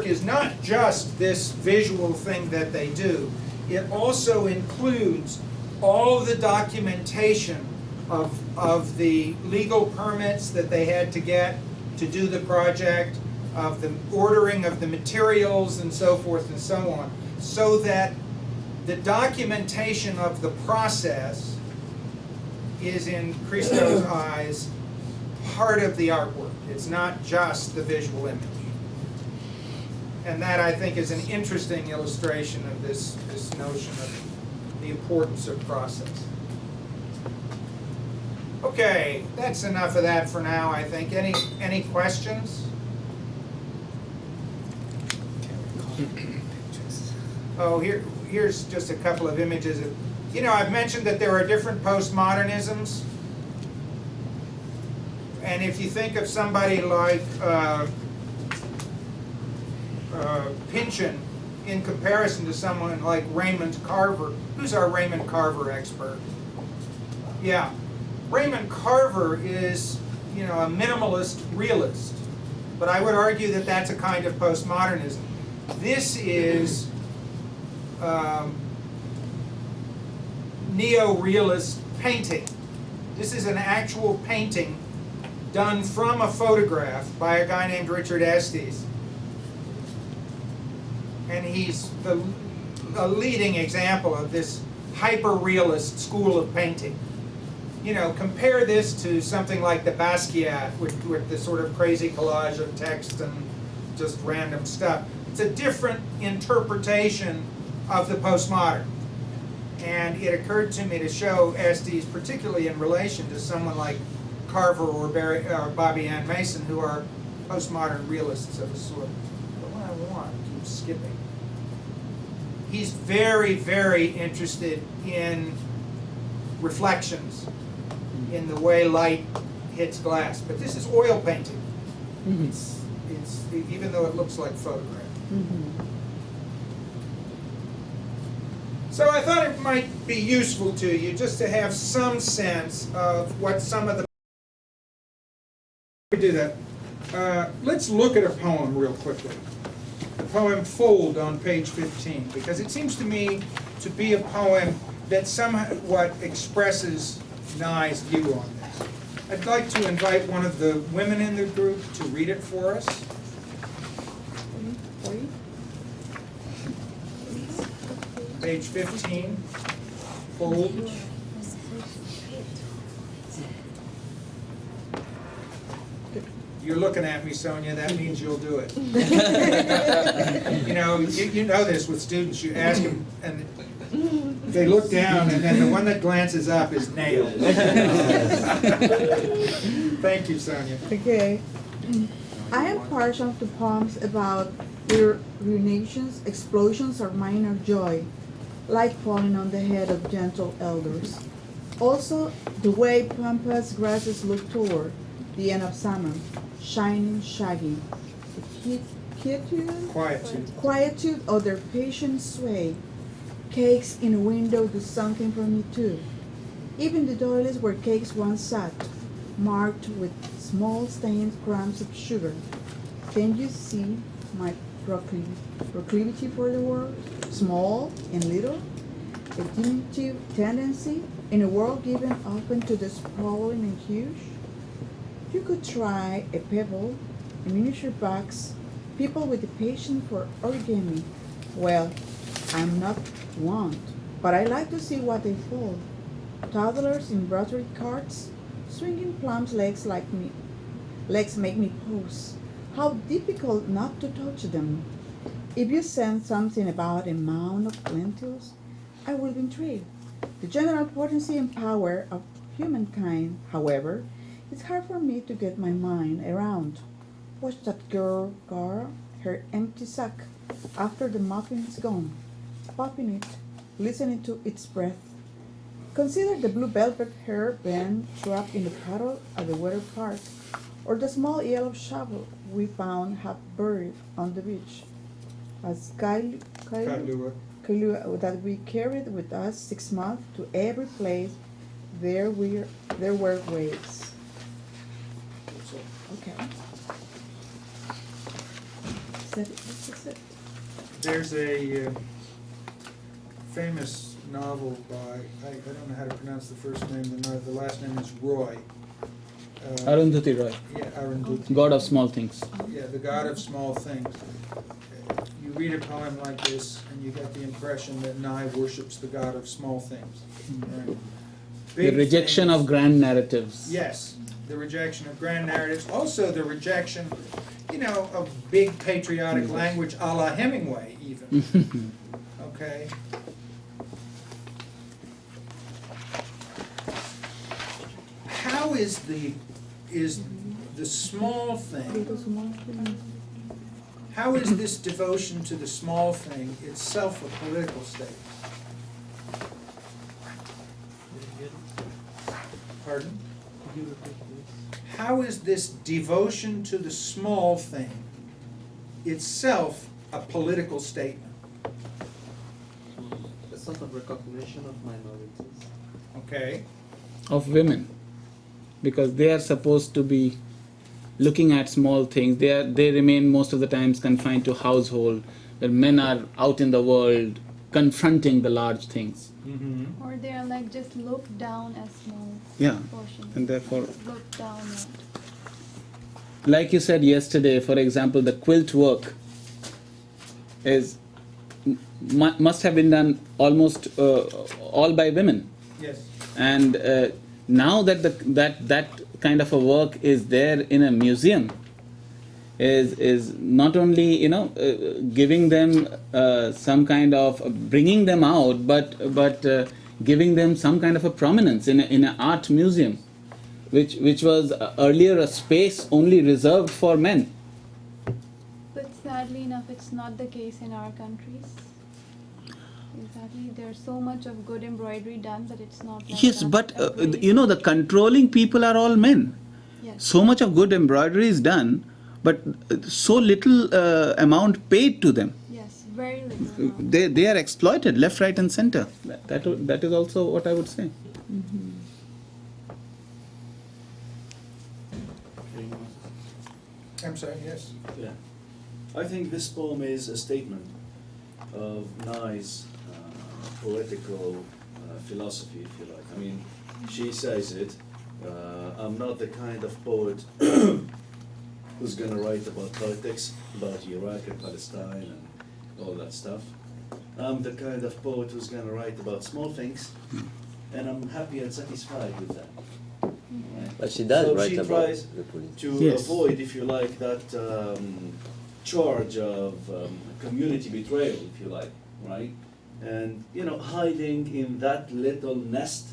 Speaker 1: is not just this visual thing that they do. It also includes all the documentation of the legal permits that they had to get to do the project, of the ordering of the materials and so forth and so on, so that the documentation of the process is, in Christo's eyes, part of the artwork. It's not just the visual image. And that, I think, is an interesting illustration of this notion of the importance of process. Okay, that's enough of that for now, I think. Any questions? Oh, here's just a couple of images of, I've mentioned that there are different postmodernisms. And if you think of somebody like Pynchon in comparison to someone like Raymond Carver, who's our Raymond Carver expert? Yeah, Raymond Carver is, a minimalist realist. But I would argue that that's a kind of postmodernism. This is neo-realist painting. This is an actual painting done from a photograph by a guy named Richard Estes. And he's a leading example of this hyper-realist school of painting. Compare this to something like the Basquiat with the sort of crazy collage of text and just random stuff. It's a different interpretation of the postmodern. And it occurred to me to show Estes, particularly in relation to someone like Carver or Bobby Ann Mason, who are postmodern realists of a sort. But what I want, I keep skipping. He's very, very interested in reflections, in the way light hits glass. But this is oil painting.
Speaker 2: Mm-hmm.
Speaker 1: It's even though it looks like photograph.
Speaker 2: Mm-hmm.
Speaker 1: So I thought it might be useful to you just to have some sense of what some of the... We do that. Let's look at a poem real quickly. The poem Fold on page 15, because it seems to me to be a poem that somewhat expresses Nye's view on this. I'd like to invite one of the women in the group to read it for us. Page 15, Fold. You're looking at me, Sonia, that means you'll do it. You know this with students, you ask them and they look down and then the one that glances up is nailed. Thank you, Sonia.
Speaker 15: Okay. I am partial to poems about ruinations, explosions, or minor joy, like falling on the head of gentle elders. Also, the way pampas grasses look toward the end of summer, shining, shaggy. The quietude of their patient sway. Cakes in a window do something for me too. Even the doilies where cakes once sat, marked with small stained crumbs of sugar. Can you see my proclivity for the world? Small and little, a diminutive tendency in a world given open to the sprawling and huge. You could try a pebble, a miniature box, people with a passion for origami. Well, I'm not one, but I like to see what they fold. Toddlers in rotary carts, swinging plum's legs like me. Legs make me pose. How difficult not to touch them. If you send something about a mound of lentils, I will be intrigued. The general potency and power of humankind, however, it's hard for me to get my mind around. Watch that girl guard her empty sack after the muffin is gone, popping it, listening to its breath. Consider the blue velvet hair band trapped in the puddle at the water park, or the small yellow shovel we found half buried on the beach. As Kailua that we carried with us 6 months to every place there were waves. Okay. That's it.
Speaker 1: There's a famous novel by, I don't know how to pronounce the first name, the last name is Roy.
Speaker 2: Arundhati Roy.
Speaker 1: Yeah, Arundhati.
Speaker 2: God of Small Things.
Speaker 1: Yeah, the God of Small Things. You read a poem like this and you get the impression that Nye worships the God of small things. Right?
Speaker 2: The rejection of grand narratives.
Speaker 1: Yes, the rejection of grand narratives. Also the rejection, of big patriotic language a la Hemingway even. Okay? How is the small thing, how is this devotion to the small thing itself a political statement? Pardon? How is this devotion to the small thing itself a political statement?
Speaker 5: A sort of recognition of minorities.
Speaker 1: Okay.
Speaker 2: Of women, because they are supposed to be looking at small things. They remain most of the times confined to household, where men are out in the world confronting the large things.
Speaker 1: Mm-hmm.
Speaker 8: Or they are like just looked down as small portions.
Speaker 2: And therefore,
Speaker 8: Looked down at.
Speaker 2: like you said yesterday, for example, the quilt work is must have been done almost all by women.
Speaker 1: Yes.
Speaker 2: And now that that kind of a work is there in a museum, is not only giving them some kind of bringing them out, but giving them some kind of a prominence in an art museum, which was earlier a space only reserved for men.
Speaker 8: But sadly enough, it's not the case in our countries. Exactly, there's so much of good embroidery done that it's not like
Speaker 2: Yes,
Speaker 8: that
Speaker 2: but
Speaker 8: every-
Speaker 2: the controlling people are all men.
Speaker 8: Yes.
Speaker 2: So much of good embroidery is done, but so little amount paid to them.
Speaker 8: Yes, very little. amount.
Speaker 2: They are exploited left, right, and center. That is also what I would say.
Speaker 1: I'm sorry, yes.
Speaker 9: Yeah. I think this poem is a statement of nice poetical philosophy, if you like. I mean, she says it, I'm not the kind of poet who's gonna write about politics, about Iraq and Palestine and all that stuff. I'm the kind of poet who's gonna write about small things, and I'm happy and satisfied with that.
Speaker 4: But she does
Speaker 9: So
Speaker 4: write
Speaker 9: she
Speaker 4: about
Speaker 9: tries
Speaker 4: the police.
Speaker 9: to
Speaker 2: Yes.
Speaker 9: avoid, if you like, that charge of community betrayal, if you like, right? And hiding in that little nest,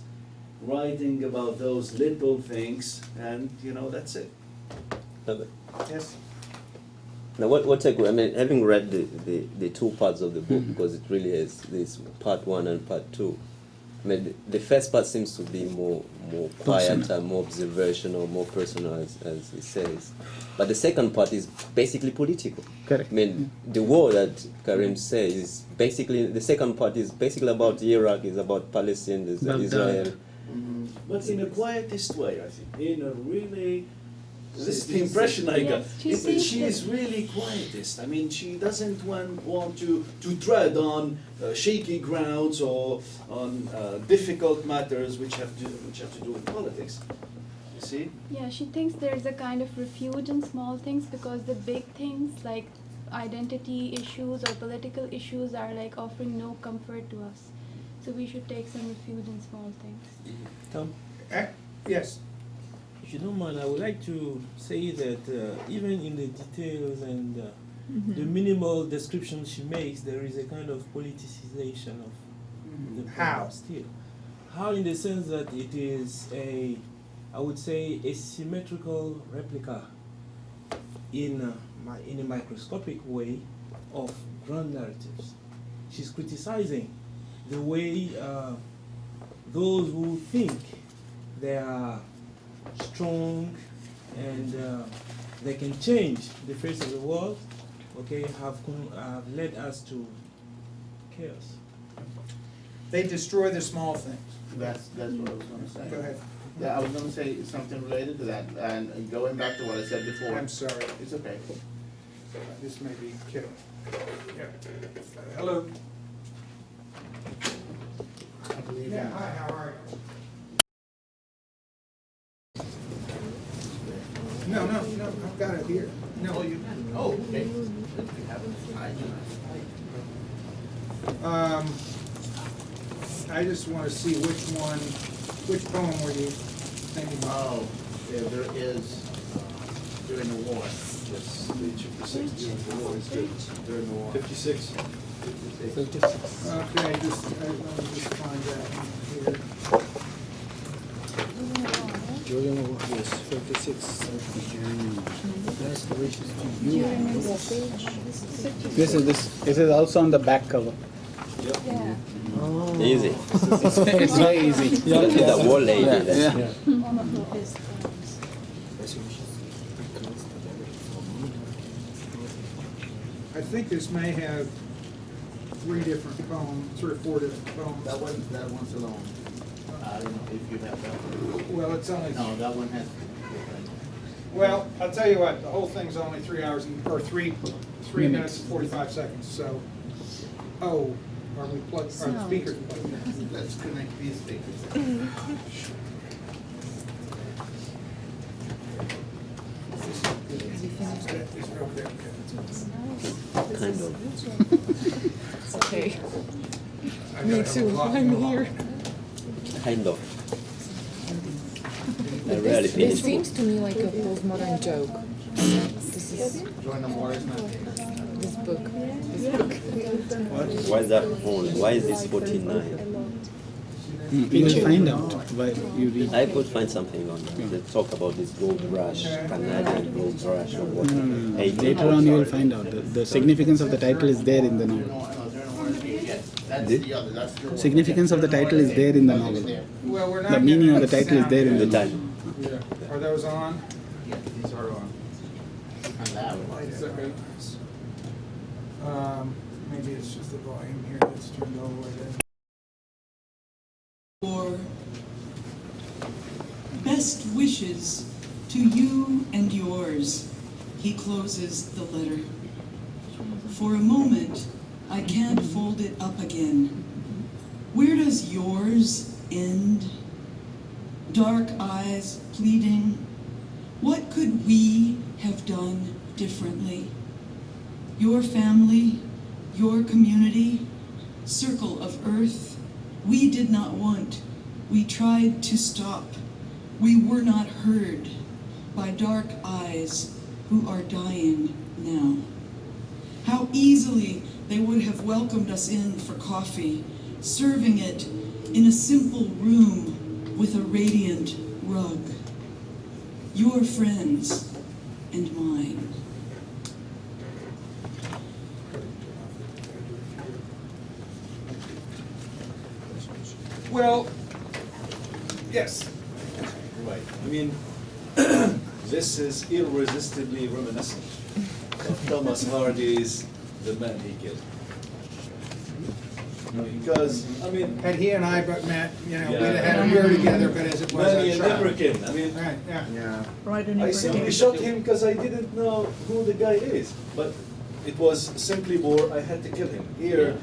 Speaker 9: writing about those little things, and that's it.
Speaker 1: Yes.
Speaker 4: Now, what's I mean, having read the two parts of the book, because it really is this part 1 and part 2. I mean, the first part seems to be more quieter, more observational, more personal, as he says. But the second part is basically political.
Speaker 2: Correct.
Speaker 4: I mean, the war that Karim says is basically, the second part is basically about Iraq, is about Palestine, is Israel.
Speaker 9: But in a quietest way, I think. In a really, this is the impression I got.
Speaker 8: Yes,
Speaker 9: She is really quietist. I mean, she doesn't want to tread on shaky grounds or on difficult matters which have to do with politics. You see?
Speaker 8: Yeah, she thinks there's a kind of refuge in small things because the big things like identity issues or political issues are like offering no comfort to us. So we should take some refuge in small things.
Speaker 16: Tom,
Speaker 1: Yes.
Speaker 16: if you don't mind, I would like to say that even in the details and the minimal description she makes, there is a kind of politicization of the
Speaker 1: How?
Speaker 16: poem still. How in the sense that it is I would say, a symmetrical replica in a microscopic way of grand narratives. She's criticizing the way those who think they are strong and they can change the face of the world, okay, have led us to chaos.
Speaker 1: They destroy the small things.
Speaker 7: That's what I was gonna say.
Speaker 1: Go ahead.
Speaker 7: Yeah, I was gonna say something related to that, and going back to what I said before.
Speaker 1: I'm sorry.
Speaker 7: It's okay.
Speaker 1: This may be Kim. Yeah. Hello.
Speaker 7: I believe
Speaker 1: Yeah,
Speaker 7: in-
Speaker 1: hi, how are you? No, I've got it here. No.
Speaker 7: Oh, you, oh, okay. You have it.
Speaker 1: I just want to see which poem were you thinking of?
Speaker 7: Oh, yeah, there is, during the war.
Speaker 9: Yes, page 56 during the war is good. During the war. 56.
Speaker 1: Okay, let me just find that one here.
Speaker 16: During the war, yes, 56. Last wishes to you.
Speaker 2: This is also on the back cover.
Speaker 8: Yeah.
Speaker 4: Easy.
Speaker 2: It's very easy.
Speaker 4: The war lady.
Speaker 2: Yeah,
Speaker 4: that's-
Speaker 2: yeah.
Speaker 8: One of his
Speaker 1: I think this may have 3 different poems, 3 or 4 different poems.
Speaker 7: That one's alone. I don't know if you have that one.
Speaker 1: Well, it's only.
Speaker 7: No, that one has.
Speaker 1: Well, I'll tell you what, the whole thing's only 3 hours or 3 minutes and 45 seconds, so. Oh, are we plugged, are the speakers plugged?
Speaker 7: Let's connect these speakers.
Speaker 4: Kind of.
Speaker 6: Okay.
Speaker 1: I
Speaker 6: Me
Speaker 1: gotta have a
Speaker 6: too.
Speaker 1: lot
Speaker 6: I'm
Speaker 1: more.
Speaker 6: here.
Speaker 4: Kind of. I rarely
Speaker 6: This
Speaker 4: finish.
Speaker 6: seems to me like a postmodern joke.
Speaker 7: Join the war is not
Speaker 6: This book.
Speaker 4: Why is that only? Why is this 49?
Speaker 2: You will find out while you read.
Speaker 4: I could find something on that. They talk about this gold rush, Canadian gold rush, or what.
Speaker 2: Later on you will find out. The significance of the title is there in the novel.
Speaker 7: That's the other, that's the
Speaker 2: Significance of the title is there in the novel.
Speaker 1: Well, we're not
Speaker 2: The meaning
Speaker 1: getting
Speaker 2: of the title is
Speaker 1: sound
Speaker 2: there in the
Speaker 4: The
Speaker 2: novel.
Speaker 4: title.
Speaker 1: Yeah. Are those on?
Speaker 7: Yeah, these are on. And that one.
Speaker 1: Maybe it's just the volume here that's turned all the way down.
Speaker 17: For best wishes to you and yours, he closes the letter. For a moment, I can't fold it up again. Where does yours end? Dark eyes pleading, what could we have done differently? Your family, your community, circle of earth, we did not want. We tried to stop. We were not heard by dark eyes who are dying now. How easily they would have welcomed us in for coffee, serving it in a simple room with a radiant rug. Your friends and mine.
Speaker 1: Well, yes.
Speaker 9: Right. I mean, this is irresistibly reminiscent of Thomas Hardy's The Man He Killed. Because, I mean...
Speaker 1: Had he and I but met, we'd have
Speaker 9: Yeah.
Speaker 1: had a beer together, but as it was,
Speaker 9: Manny
Speaker 1: I
Speaker 9: and
Speaker 1: shot him.
Speaker 9: Ibrahim, I mean...
Speaker 1: Right, yeah.
Speaker 15: Right in
Speaker 9: I
Speaker 15: the
Speaker 9: simply
Speaker 15: brain.
Speaker 9: shot him because I didn't know who the guy is. But it was simply more, I had to kill him. Here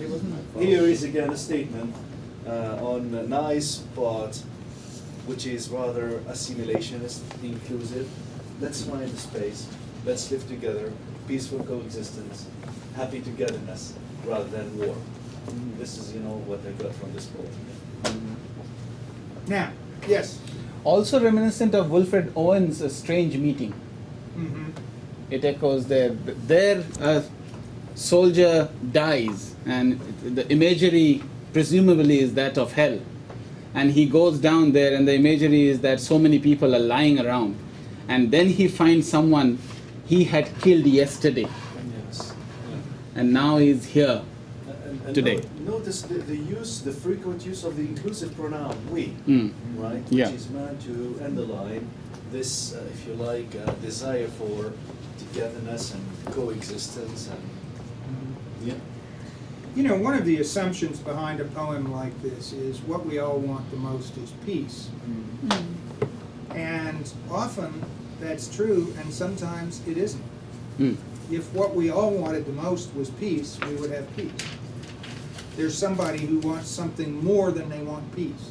Speaker 9: is again a statement on a nice part, which is rather assimilationist, inclusive. Let's find a space, let's live together, peaceful coexistence, happy togetherness, rather than war. This is, what I got from this book.
Speaker 1: Now, yes.
Speaker 2: Also reminiscent of Wilfred Owen's A Strange Meeting.
Speaker 1: Mhm.
Speaker 2: It echoes there. There a soldier dies, and the imagery presumably is that of hell. And he goes down there, and the imagery is that so many people are lying around. And then he finds someone he had killed yesterday,
Speaker 9: Yes.
Speaker 2: and now he's here
Speaker 9: And
Speaker 2: today.
Speaker 9: Notice the frequent use of the inclusive pronoun we,
Speaker 2: Mm.
Speaker 9: right?
Speaker 2: Yeah.
Speaker 9: Which is meant to underline this, if you like, desire for togetherness and coexistence and yeah.
Speaker 1: One of the assumptions behind a poem like this is what we all want the most is peace. And often that's true, and sometimes it isn't.
Speaker 2: Mm.
Speaker 1: If what we all wanted the most was peace, we would have peace. There's somebody who wants something more than they want peace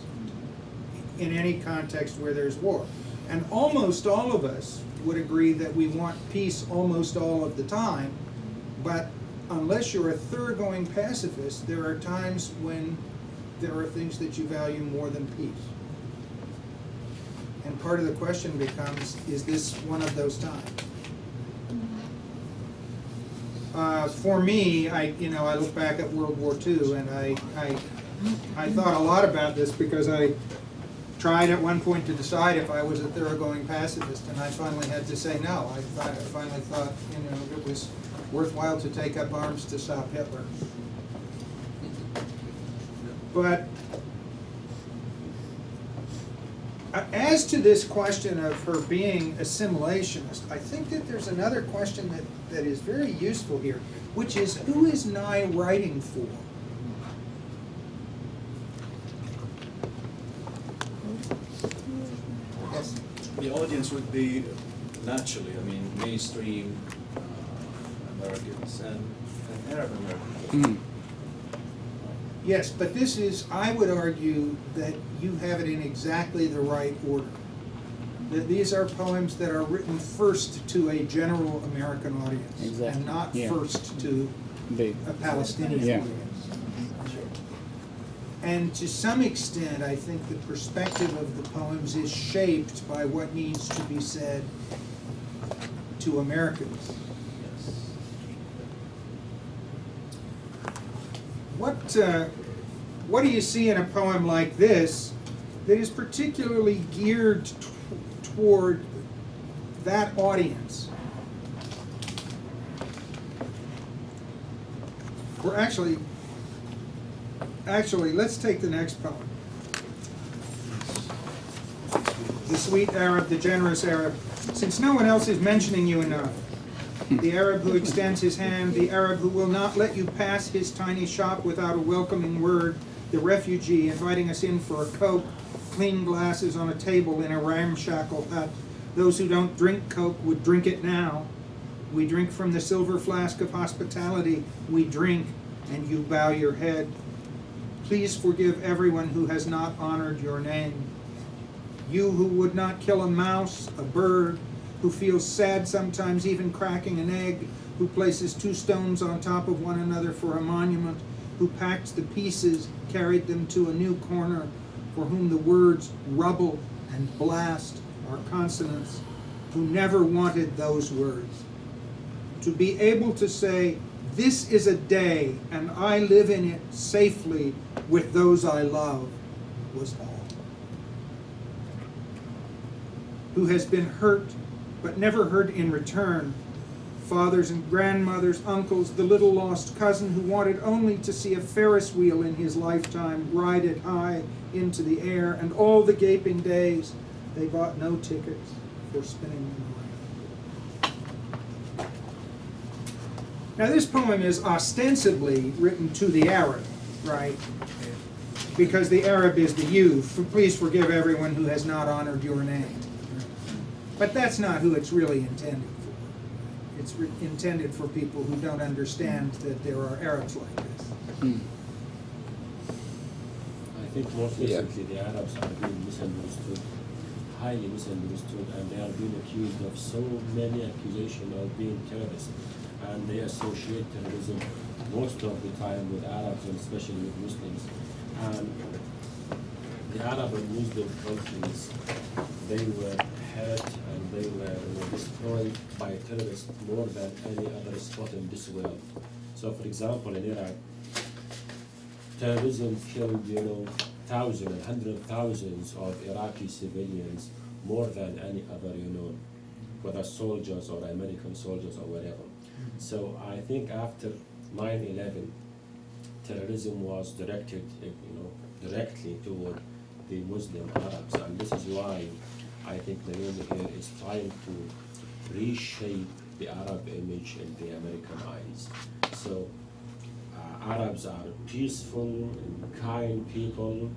Speaker 1: in any context where there's war. And almost all of us would agree that we want peace almost all of the time, but unless you're a thoroughgoing pacifist, there are times when there are things that you value more than peace. And part of the question becomes, is this one of those times? For me, I look back at World War II, and I thought a lot about this because I tried at one point to decide if I was a thoroughgoing pacifist, and I finally had to say no. I finally thought, it was worthwhile to take up arms to stop Hitler. But as to this question of her being assimilationist, I think that there's another question that is very useful here, which is, who is Nye writing for? Yes.
Speaker 9: The audience would be naturally, mainstream Americans and Arab Americans.
Speaker 2: Mm.
Speaker 1: Yes, but this is, I would argue that you have it in exactly the right order. That these are poems that are written first to a general American audience,
Speaker 2: Exactly.
Speaker 1: and not
Speaker 2: Yeah.
Speaker 1: first to a Palestinian
Speaker 2: Yeah.
Speaker 1: audience. And to some extent, I think the perspective of the poems is shaped by what needs to be said to Americans. What do you see in a poem like this that is particularly geared toward that audience? Or actually, let's take the next poem. The sweet Arab, the generous Arab. Since no one else is mentioning you enough, the Arab who extends his hand, the Arab who will not let you pass his tiny shop without a welcoming word, the refugee inviting us in for a Coke, clean glasses on a table in a ramshackle hut. Those who don't drink Coke would drink it now. We drink from the silver flask of hospitality. We drink, and you bow your head. Please forgive everyone who has not honored your name. You who would not kill a mouse, a bird, who feels sad sometimes even cracking an egg, who places two stones on top of one another for a monument, who packs the pieces, carried them to a new corner, for whom the words rubble and blast are consonants, who never wanted those words. To be able to say, this is a day, and I live in it safely with those I love, was all. Who has been hurt, but never hurt in return. Fathers and grandmothers, uncles, the little lost cousin who wanted only to see a Ferris wheel in his lifetime, ride it high into the air, and all the gaping days they bought no tickets for spinning them away. Now this poem is ostensibly written to the Arab, right? Because the Arab is the you. Please forgive everyone who has not honored your name. But that's not who it's really intended for. It's intended for people who don't understand that there are Arabs like this.
Speaker 14: I think most recently the Arabs are being misunderstood, highly misunderstood, and they are being accused of so many accusations of being terrorists. And they associate terrorism most of the time with Arabs and especially with Muslims. And the Arab and Muslim countries, they were hurt and they were destroyed by terrorists more than any other spot in this world. So for example, in Iraq, terrorism killed, thousands and hundreds of thousands of Iraqi civilians more than any other, whether soldiers or American soldiers or whatever. So I think after 9/11, terrorism was directed, directly toward the Muslim Arabs, and this is why I think Naomi here is trying to reshape the Arab image in the American eyes. So Arabs are peaceful and kind people,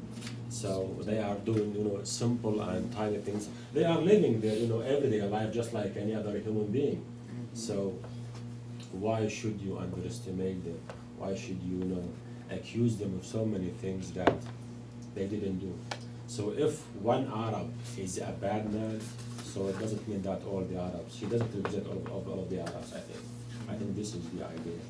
Speaker 14: so they are doing simple and tiny things. They are living their everyday life just like any other human being. So why should you underestimate them? Why should you accuse them of so many things that they didn't do? So if one Arab is a bad man, so it doesn't mean that all the Arabs, he doesn't represent all of the Arabs, I think. I think this is the idea.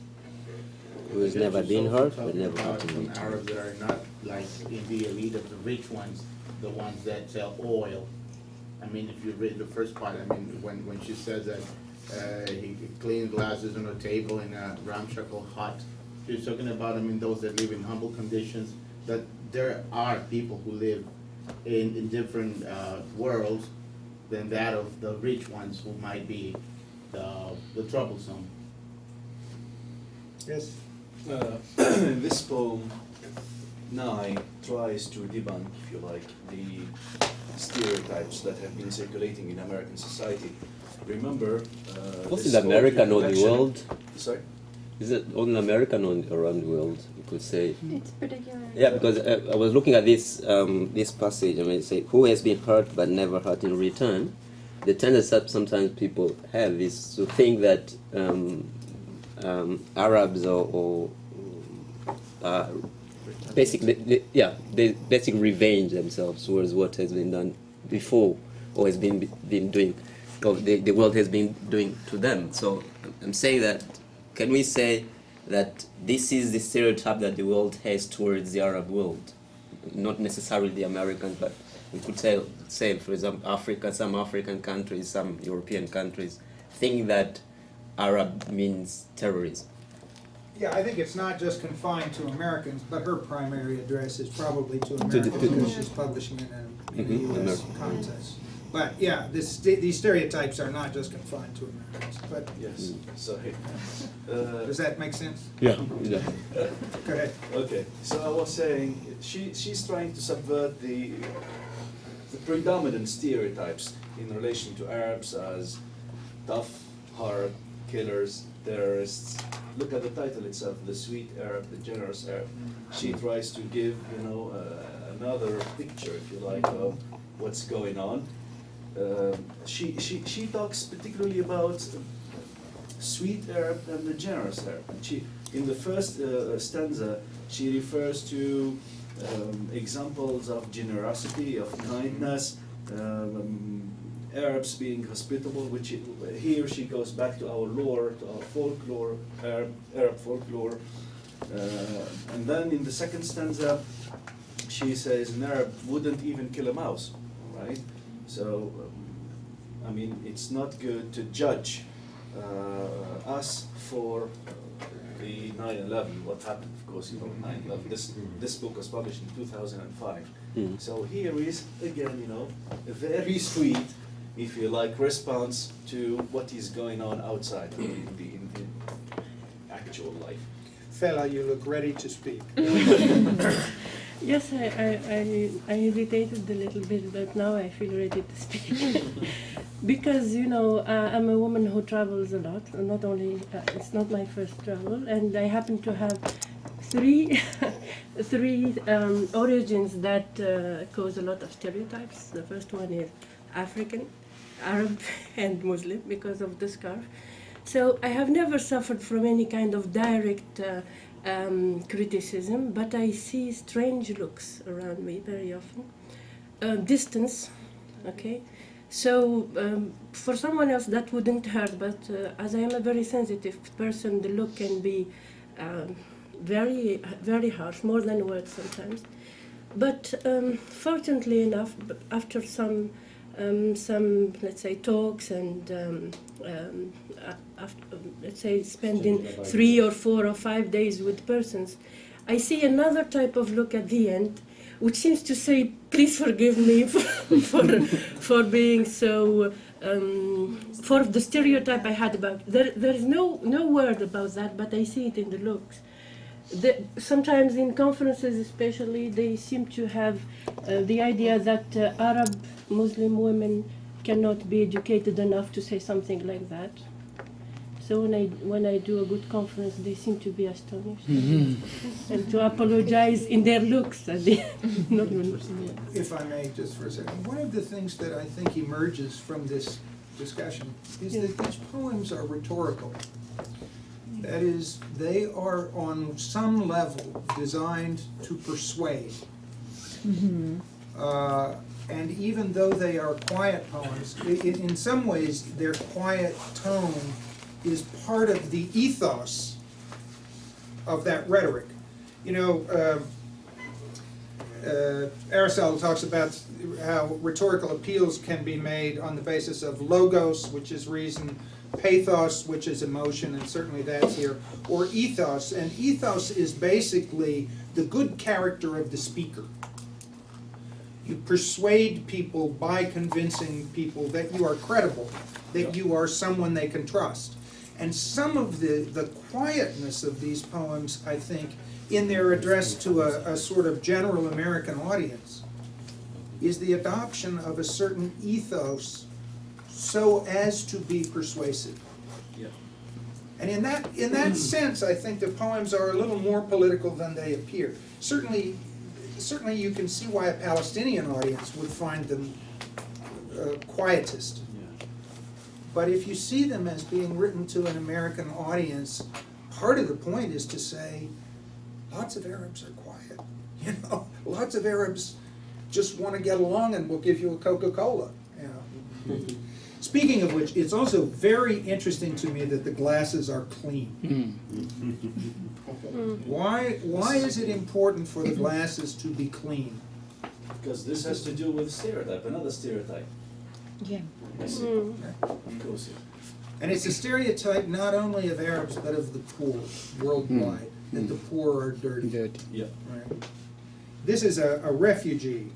Speaker 7: Who has never been hurt, but never hurt in return. Arabs that are not like in the elite of the rich ones, the ones that sell oil. I mean, if you read the first part, I mean, when she says that he cleaned glasses on a table in a ramshackle hut, she's talking about, those that live in humble conditions, that there are people who live in different worlds than that of the rich ones who might be the troublesome.
Speaker 1: Yes.
Speaker 9: This poem, Nye tries to debunk, if you like, the stereotypes that have been circulating in American society. Remember,
Speaker 4: was it American or the world?
Speaker 9: Sorry?
Speaker 4: Is it only American or around the world, you could say?
Speaker 3: It's particular.
Speaker 4: Yeah, because I was looking at this this passage, it say, who has been hurt but never hurt in return? The tendency that sometimes people have is to think that Arabs or basically, they basically revenge themselves towards what has been done before or has been doing, or the world has been doing to them. So I'm saying that, can we say that this is the stereotype that the world has towards the Arab world? Not necessarily the Americans, but we could say for example, Africa, some African countries, some European countries think that Arab means terrorism.
Speaker 1: Yeah, I think it's not just confined to Americans, but her primary address is probably to
Speaker 4: the-
Speaker 1: Americans
Speaker 4: to-
Speaker 1: because she's publishing in a
Speaker 4: Mhm,
Speaker 1: U.S.
Speaker 4: American.
Speaker 1: context. But yeah, these stereotypes are not just confined to Americans. But
Speaker 9: Yes. So hey,
Speaker 1: does that make sense?
Speaker 4: Yeah.
Speaker 1: Go ahead.
Speaker 9: Okay, so I was saying she's trying to subvert the predominant stereotypes in relation to Arabs as tough, hard killers, terrorists. Look at the title itself, the sweet Arab, the generous Arab. She tries to give, another picture, if you like, of what's going on. She talks particularly about sweet Arab and the generous Arab. And she, in the first stanza, she refers to examples of generosity, of kindness, Arabs being hospitable, which here she goes back to our lore, to our folklore, Arab folklore. And then in the second stanza, she says an Arab wouldn't even kill a mouse, right? So, I mean, it's not good to judge us for the 9/11, what happened, of course, 9/11. This book was published in 2005. So here is, again, a very sweet, if you like, response to what is going on outside in actual life.
Speaker 1: Fela, you look ready to speak.
Speaker 10: Yes, I hesitated a little bit, but now I feel ready to speak. Because, I'm a woman who travels a lot. Not only, it's not my first travel, and I happen to have three origins that cause a lot of stereotypes. The first one is African, Arab, and Muslim because of the scarf. So I have never suffered from any kind of direct criticism, but I see strange looks around me very often. Distance, okay? So for someone else that wouldn't hurt, but as I am a very sensitive person, the look can be very, very harsh, more than words sometimes. But fortunately enough, after some let's say talks and after, let's say spending 3 or 4 or 5 days with persons, I see another type of look at the end, which seems to say, please forgive me for being so, for the stereotype I had about, there is no word about that, but I see it in the looks. Sometimes in conferences especially, they seem to have the idea that Arab Muslim women cannot be educated enough to say something like that. So when I do a good conference, they seem to be astonished and to apologize in their looks. Not even,
Speaker 1: If I may, just for a second, one of the things that I think emerges from this discussion is that these poems are rhetorical. That is, they are on some level designed to persuade. And even though they are quiet poems, in some ways their quiet tone is part of the ethos of that rhetoric. Aristotle talks about how rhetorical appeals can be made on the basis of logos, which is reason, pathos, which is emotion, and certainly that's here, or ethos. And ethos is basically the good character of the speaker. You persuade people by convincing people that you are credible, that you are someone they can trust. And some of the quietness of these poems, I think, in their address to a sort of general American audience, is the adoption of a certain ethos so as to be persuasive.
Speaker 9: Yeah.
Speaker 1: And in that sense, I think the poems are a little more political than they appear. Certainly you can see why a Palestinian audience would find them quietist. But if you see them as being written to an American audience, part of the point is to say, lots of Arabs are quiet. Lots of Arabs just want to get along and will give you a Coca-Cola. Speaking of which, it's also very interesting to me that the glasses are clean. Why is it important for the glasses to be clean?
Speaker 9: Because this has to do with stereotype, another stereotype.
Speaker 8: Yeah.
Speaker 9: I see. Of course, yeah.
Speaker 1: And it's a stereotype not only of Arabs, but of the poor worldwide, that the poor are dirty.
Speaker 9: Yeah.
Speaker 1: Right? This is a refugee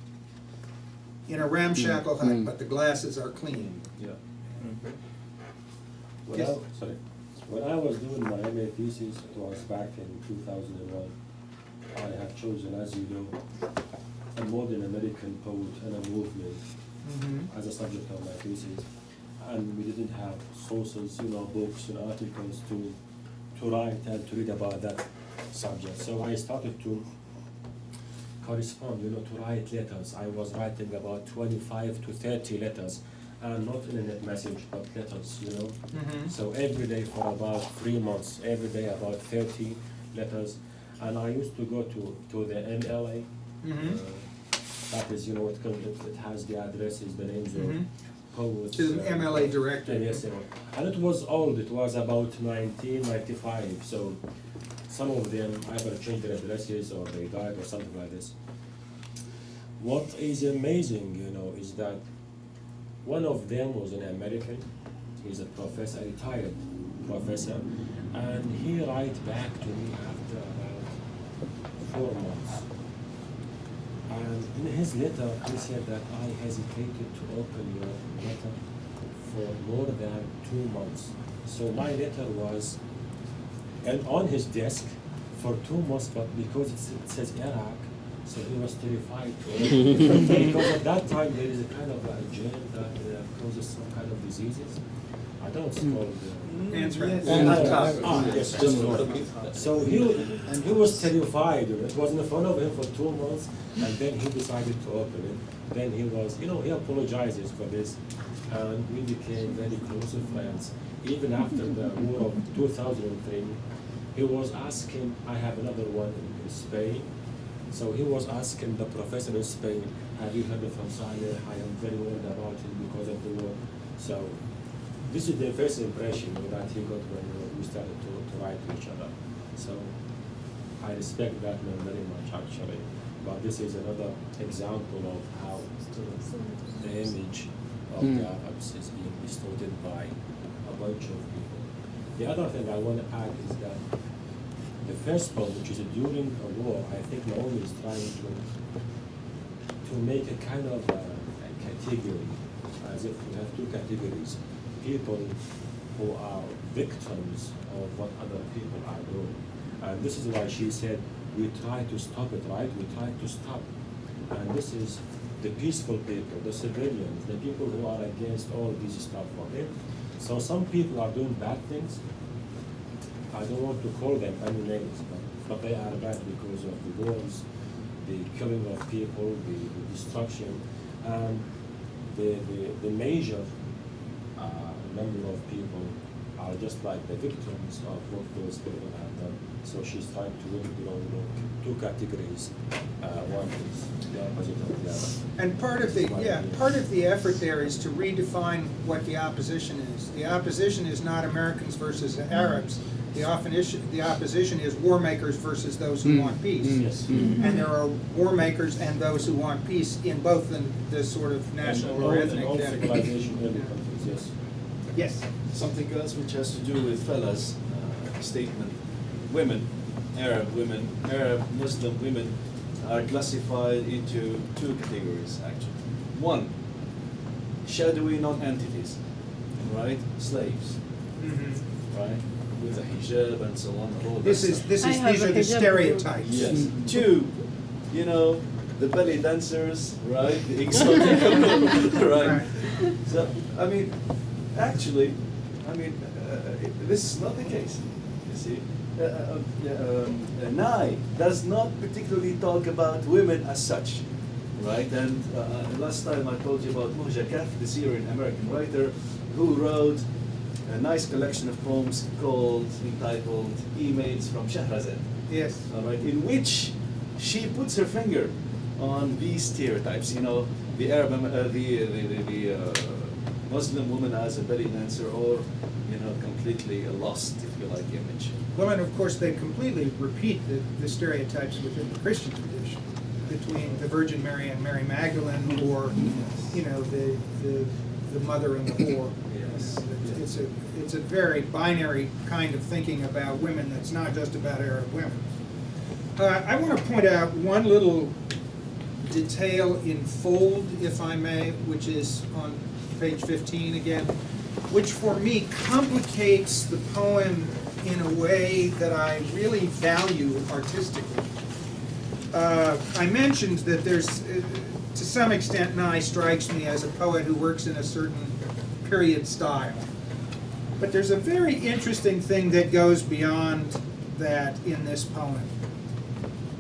Speaker 1: in a ramshackle hut, but the glasses are clean.
Speaker 9: Yeah.
Speaker 14: When I was doing my MA thesis, it was back in 2001, I had chosen, as you know, a modern American poet and a movement as a subject of my thesis. And we didn't have sources, books and articles to write and to read about that subject. So I started to correspond, to write letters. I was writing about 25 to 30 letters, and not internet message, but letters, So every day for about 3 months, every day about 30 letters. And I used to go to the MLA. That is, it has the addresses, the names of poets.
Speaker 1: To the MLA director.
Speaker 14: Yes, and it was old. It was about 1995. So some of them either changed their addresses or they died or something like this. What is amazing, is that one of them was an American. He's a professor, a retired professor, and he wrote back to me after about 4 months. And in his letter, he said that I hesitated to open your letter for more than 2 months. So my letter was on his desk for 2 months, but because it says Iraq, so he was terrified to open it. Because at that time there is a kind of a germ that causes some kind of diseases. I don't it's called
Speaker 1: anthrax.
Speaker 14: Yes. So he was terrified. It was in front of him for 2 months, and then he decided to open it. Then he was, he apologizes for this, and we became very close friends. Even after the war of 2003, he was asking, I have another one in Spain, so he was asking the professor in Spain, have you heard from Saleh? I am very worried about him because of the war. So this is the first impression that he got when we started to write to each other. So I respect that man very much actually. But this is another example of how the image of the Arabs is being distorted by a bunch of people. The other thing I want to add is that the first one, which is during a war, I think Naomi is trying to make a kind of a category, as if we have two categories. People who are victims of what other people are doing. And this is why she said, we try to stop it, right? We try to stop. And this is the peaceful people, the civilians, the people who are against all this stuff, okay? So some people are doing bad things. I don't want to call them any names, but they are bad because of the wars, the killing of people, the destruction, and the major number of people are just like the victims of what those people have done. So she's trying to really, two categories. One is the opposite of the other.
Speaker 1: And part of the effort there is to redefine what the opposition is. The opposition is not Americans versus Arabs. The opposition is war makers versus those who want peace.
Speaker 14: Yes.
Speaker 1: And there are war makers and those who want peace in both the sort of national or ethnic
Speaker 14: civilization in the countries, yes.
Speaker 1: Yes.
Speaker 9: Something else which has to do with Fellah's statement. Women, Arab Muslim women are classified into two categories actually. One, shadowy non-entities, right? Slaves, right? With a hijab and so on. And all
Speaker 1: These are the stereotypes.
Speaker 9: Yes. Two, the belly dancers, right? The exotic, right? So actually, this is not the case. You see, Nye does not particularly talk about women as such, right? And last time I told you about Muhja Kaf, the Syrian American writer, who wrote a nice collection of poems entitled "Emails from Shahrazad."
Speaker 1: Yes.
Speaker 9: All right, in which she puts her finger on these stereotypes. The Arab, the Muslim woman as a belly dancer, or completely a lost, if you like, image.
Speaker 1: Well, and of course they completely repeat the stereotypes within the Christian tradition between the Virgin Mary and Mary Magdalene, or the the mother and the whore.
Speaker 9: Yes.
Speaker 1: It's a very binary kind of thinking about women that's not just about Arab women. I want to point out one little detail in fold, if I may, which is on page 15 again, which for me complicates the poem in a way that I really value artistically. I mentioned that there's, to some extent, Nye strikes me as a poet who works in a certain period style. But there's a very interesting thing that goes beyond that in this poem,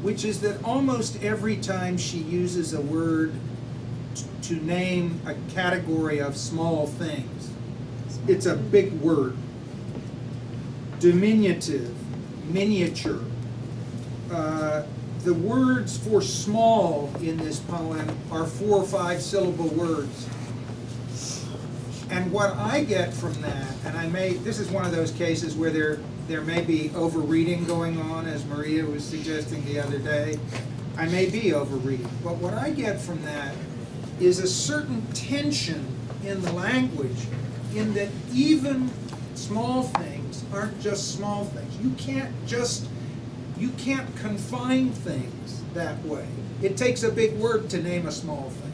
Speaker 1: which is that almost every time she uses a word to name a category of small things, it's a big word. Diminutive, miniature. The words for small in this poem are 4 or 5 syllable words. And what I get from that, and this is one of those cases where there may be overreading going on, as Maria was suggesting the other day. I may be overreading, but what I get from that is a certain tension in the language, in that even small things aren't just small things. You can't confine things that way. It takes a big word to name a small thing.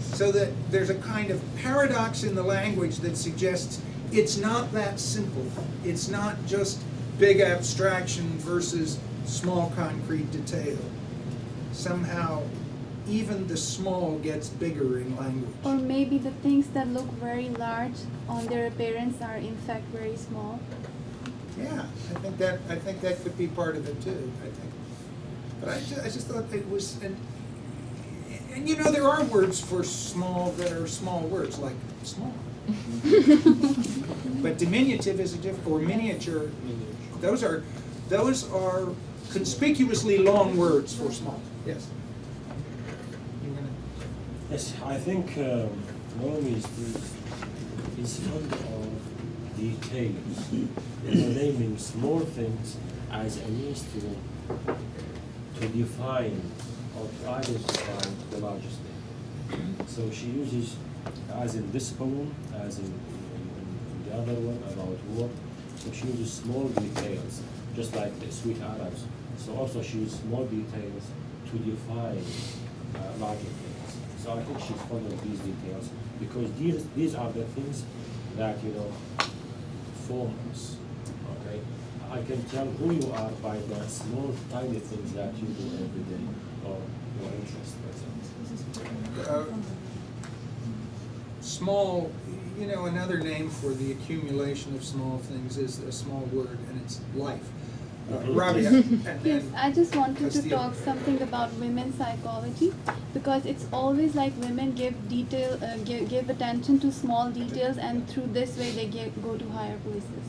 Speaker 1: So that there's a kind of paradox in the language that suggests it's not that simple. It's not just big abstraction versus small concrete detail. Somehow, even the small gets bigger in language.
Speaker 3: Or maybe the things that look very large on their appearance are in fact very small.
Speaker 1: Yeah, I think that could be part of it too. I think, but I just thought it was, and you know there are words for small that are small words, like small. But diminutive is a different, or miniature. Those are conspicuously long words for small. Yes.
Speaker 14: Yes, I think Naomi is fond of details, naming small things as a means to define or to identify the largest thing. So she uses, as in this poem, as in the other one about war, so she uses small details, just like the sweet Arabs. So also she uses small details to define larger things. So I think she's fond of these details because these are the things that form us. Okay, I can tell who you are by the small, tiny things that you do every day or your interest.
Speaker 1: Small, another name for the accumulation of small things is a small word, and it's life. Rabia, and
Speaker 3: Yes, I just wanted to
Speaker 1: Castillo.
Speaker 3: talk something about women's psychology, because it's always like women give give attention to small details, and through this way they go to higher places.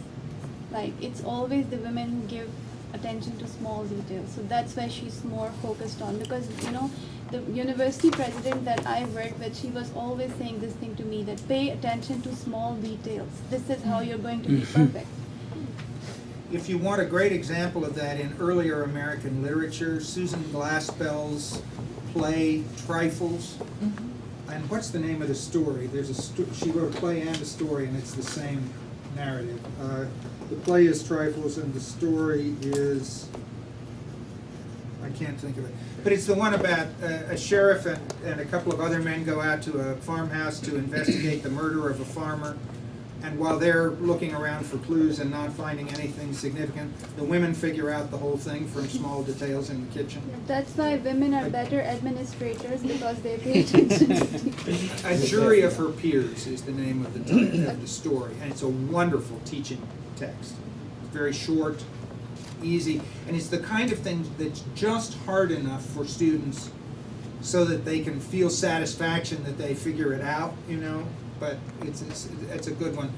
Speaker 3: Like it's always the women who give attention to small details. So that's why she's more focused on, because the university president that I worked with, she was always saying this thing to me, that pay attention to small details. This is how you're going to be perfect.
Speaker 1: If you want a great example of that in earlier American literature, Susan Glaspell's play Trifles. And what's the name of the story? She wrote a play and a story, and it's the same narrative. The play is Trifles, and the story is, I can't think of it. But it's the one about a sheriff and a couple of other men go out to a farmhouse to investigate the murder of a farmer. And while they're looking around for clues and not finding anything significant, the women figure out the whole thing from small details in the kitchen.
Speaker 3: That's why women are better administrators, because they pay attention to details.
Speaker 1: A Jury of Her Peers is the name of the story, and it's a wonderful teaching text. It's very short, easy, and it's the kind of thing that's just hard enough for students so that they can feel satisfaction that they figure it out, but it's a good one.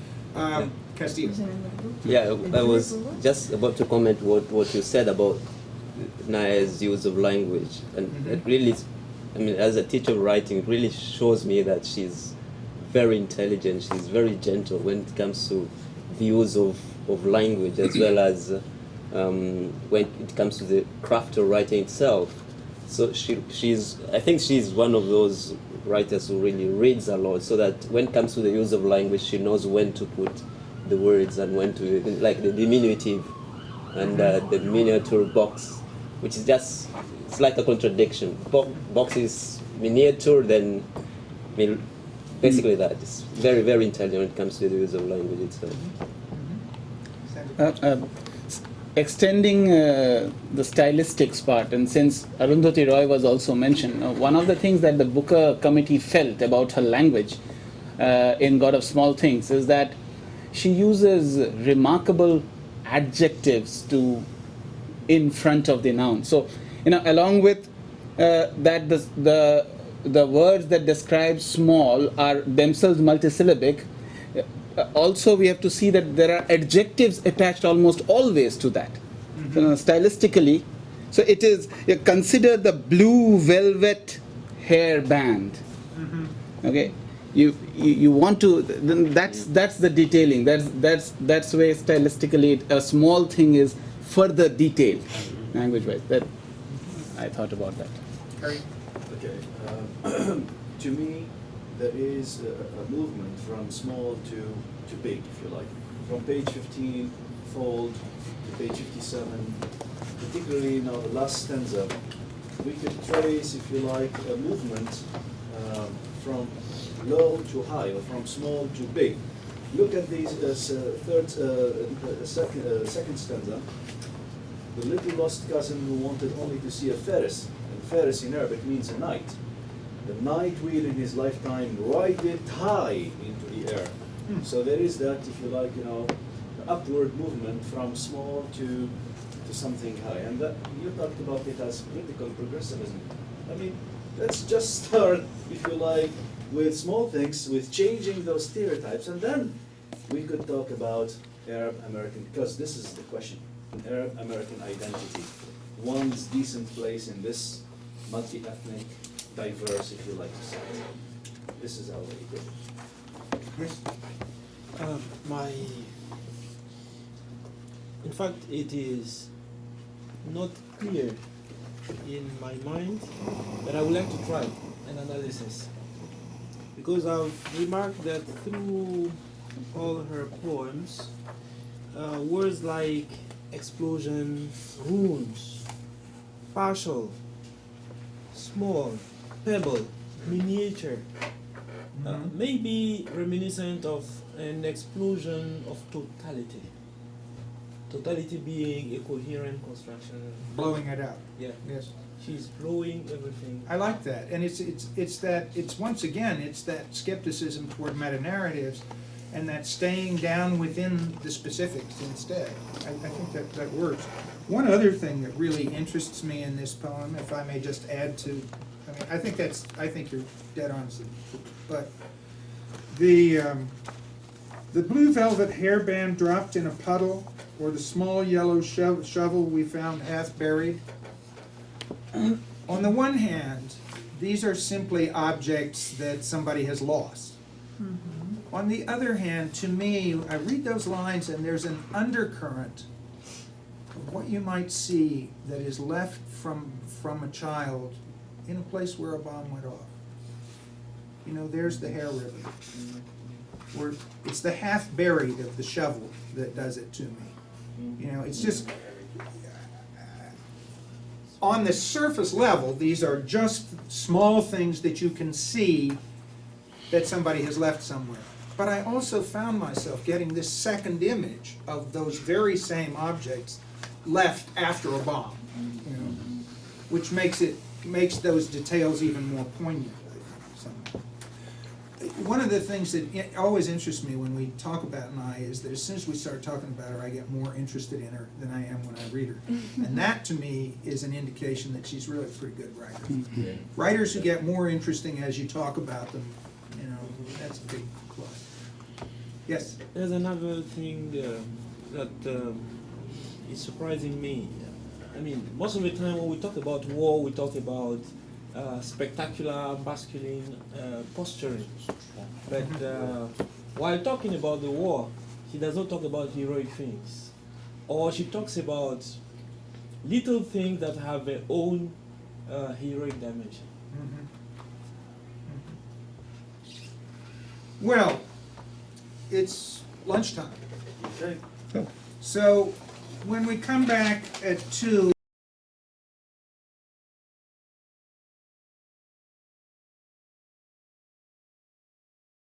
Speaker 1: Castillo.
Speaker 4: Yeah, I was just about to comment what you said about Naya's use of language, and it really, as a teacher of writing, it really shows me that she's very intelligent. She's very gentle when it comes to the use of language, as well as when it comes to the craft of writing itself. So I think she's one of those writers who really reads a lot, so that when it comes to the use of language, she knows when to put the words and when to, like the diminutive and the miniature box, which is just, it's like a contradiction. Box is miniature, then basically that. It's very, very intelligent when it comes to the use of language itself.
Speaker 2: Extending the stylistics part, and since Arundhati Roy was also mentioned, one of the things that the Booker committee felt about her language in God of Small Things is that she uses remarkable adjectives in front of the noun. So, along with that, the words that describe small are themselves multisyllabic. Also, we have to see that there are adjectives attached almost always to that. So, stylistically, so it is, consider the blue velvet hair band. Okay, you want to, then that's the detailing. That's where stylistically a small thing is further detailed, language-wise. That I thought about that.
Speaker 9: Okay. To me, there is a movement from small to big, if you like. From page 15, fold, to page 57, particularly now the last stanza, we could trace, if you like, a movement from low to high, or from small to big. Look at these second stanza. The little lost cousin who wanted only to see a Ferris, and Ferris in Arabic means a knight. The knight will in his lifetime ride it high into the air. So there is that, if you like, upward movement from small to something high. And that, you talked about it as critical progressivism. I mean, let's just start, if you like, with small things, with changing those stereotypes, and then we could talk about Arab American, because this is the question, Arab American identity, one's decent place in this multi-ethnic, diverse, if you like to say. This is how we do it.
Speaker 16: In fact, it is not clear in my mind, but I would like to try an analysis. Because I've remarked that through all her poems, words like explosion, ruins, partial, small, pebble, miniature, may be reminiscent of an explosion of totality. Totality being a coherent construction.
Speaker 1: Blowing it out.
Speaker 16: Yeah.
Speaker 1: Yes.
Speaker 16: She's blowing everything.
Speaker 1: I like that, and it's once again, it's that skepticism toward meta-narratives, and that staying down within the specifics instead. I think that works. One other thing that really interests me in this poem, if I may just add to, I think you're dead on, but the blue velvet hairband dropped in a puddle, or the small yellow shovel we found half buried. On the one hand, these are simply objects that somebody has lost. On the other hand, to me, I read those lines and there's an undercurrent of what you might see that is left from a child in a place where a bomb went off. There's the hair ribbon. Where it's the half buried of the shovel that does it to me. It's just, on the surface level, these are just small things that you can see that somebody has left somewhere. But I also found myself getting this second image of those very same objects left after a bomb, which makes those details even more poignant. One of the things that always interests me when we talk about Nye is that as soon as we start talking about her, I get more interested in her than I am when I read her. And that, to me, is an indication that she's really a pretty good writer. Writers who get more interesting as you talk about them, that's a big plus. Yes?
Speaker 16: There's another thing that is surprising me. I mean, most of the time when we talk about war, we talk about spectacular, masculine posturing. But while talking about the war, she does not talk about heroic things. Or she talks about little things that have their own heroic dimension.
Speaker 1: Well, it's lunchtime.
Speaker 9: Okay.
Speaker 1: So when we come back at 2,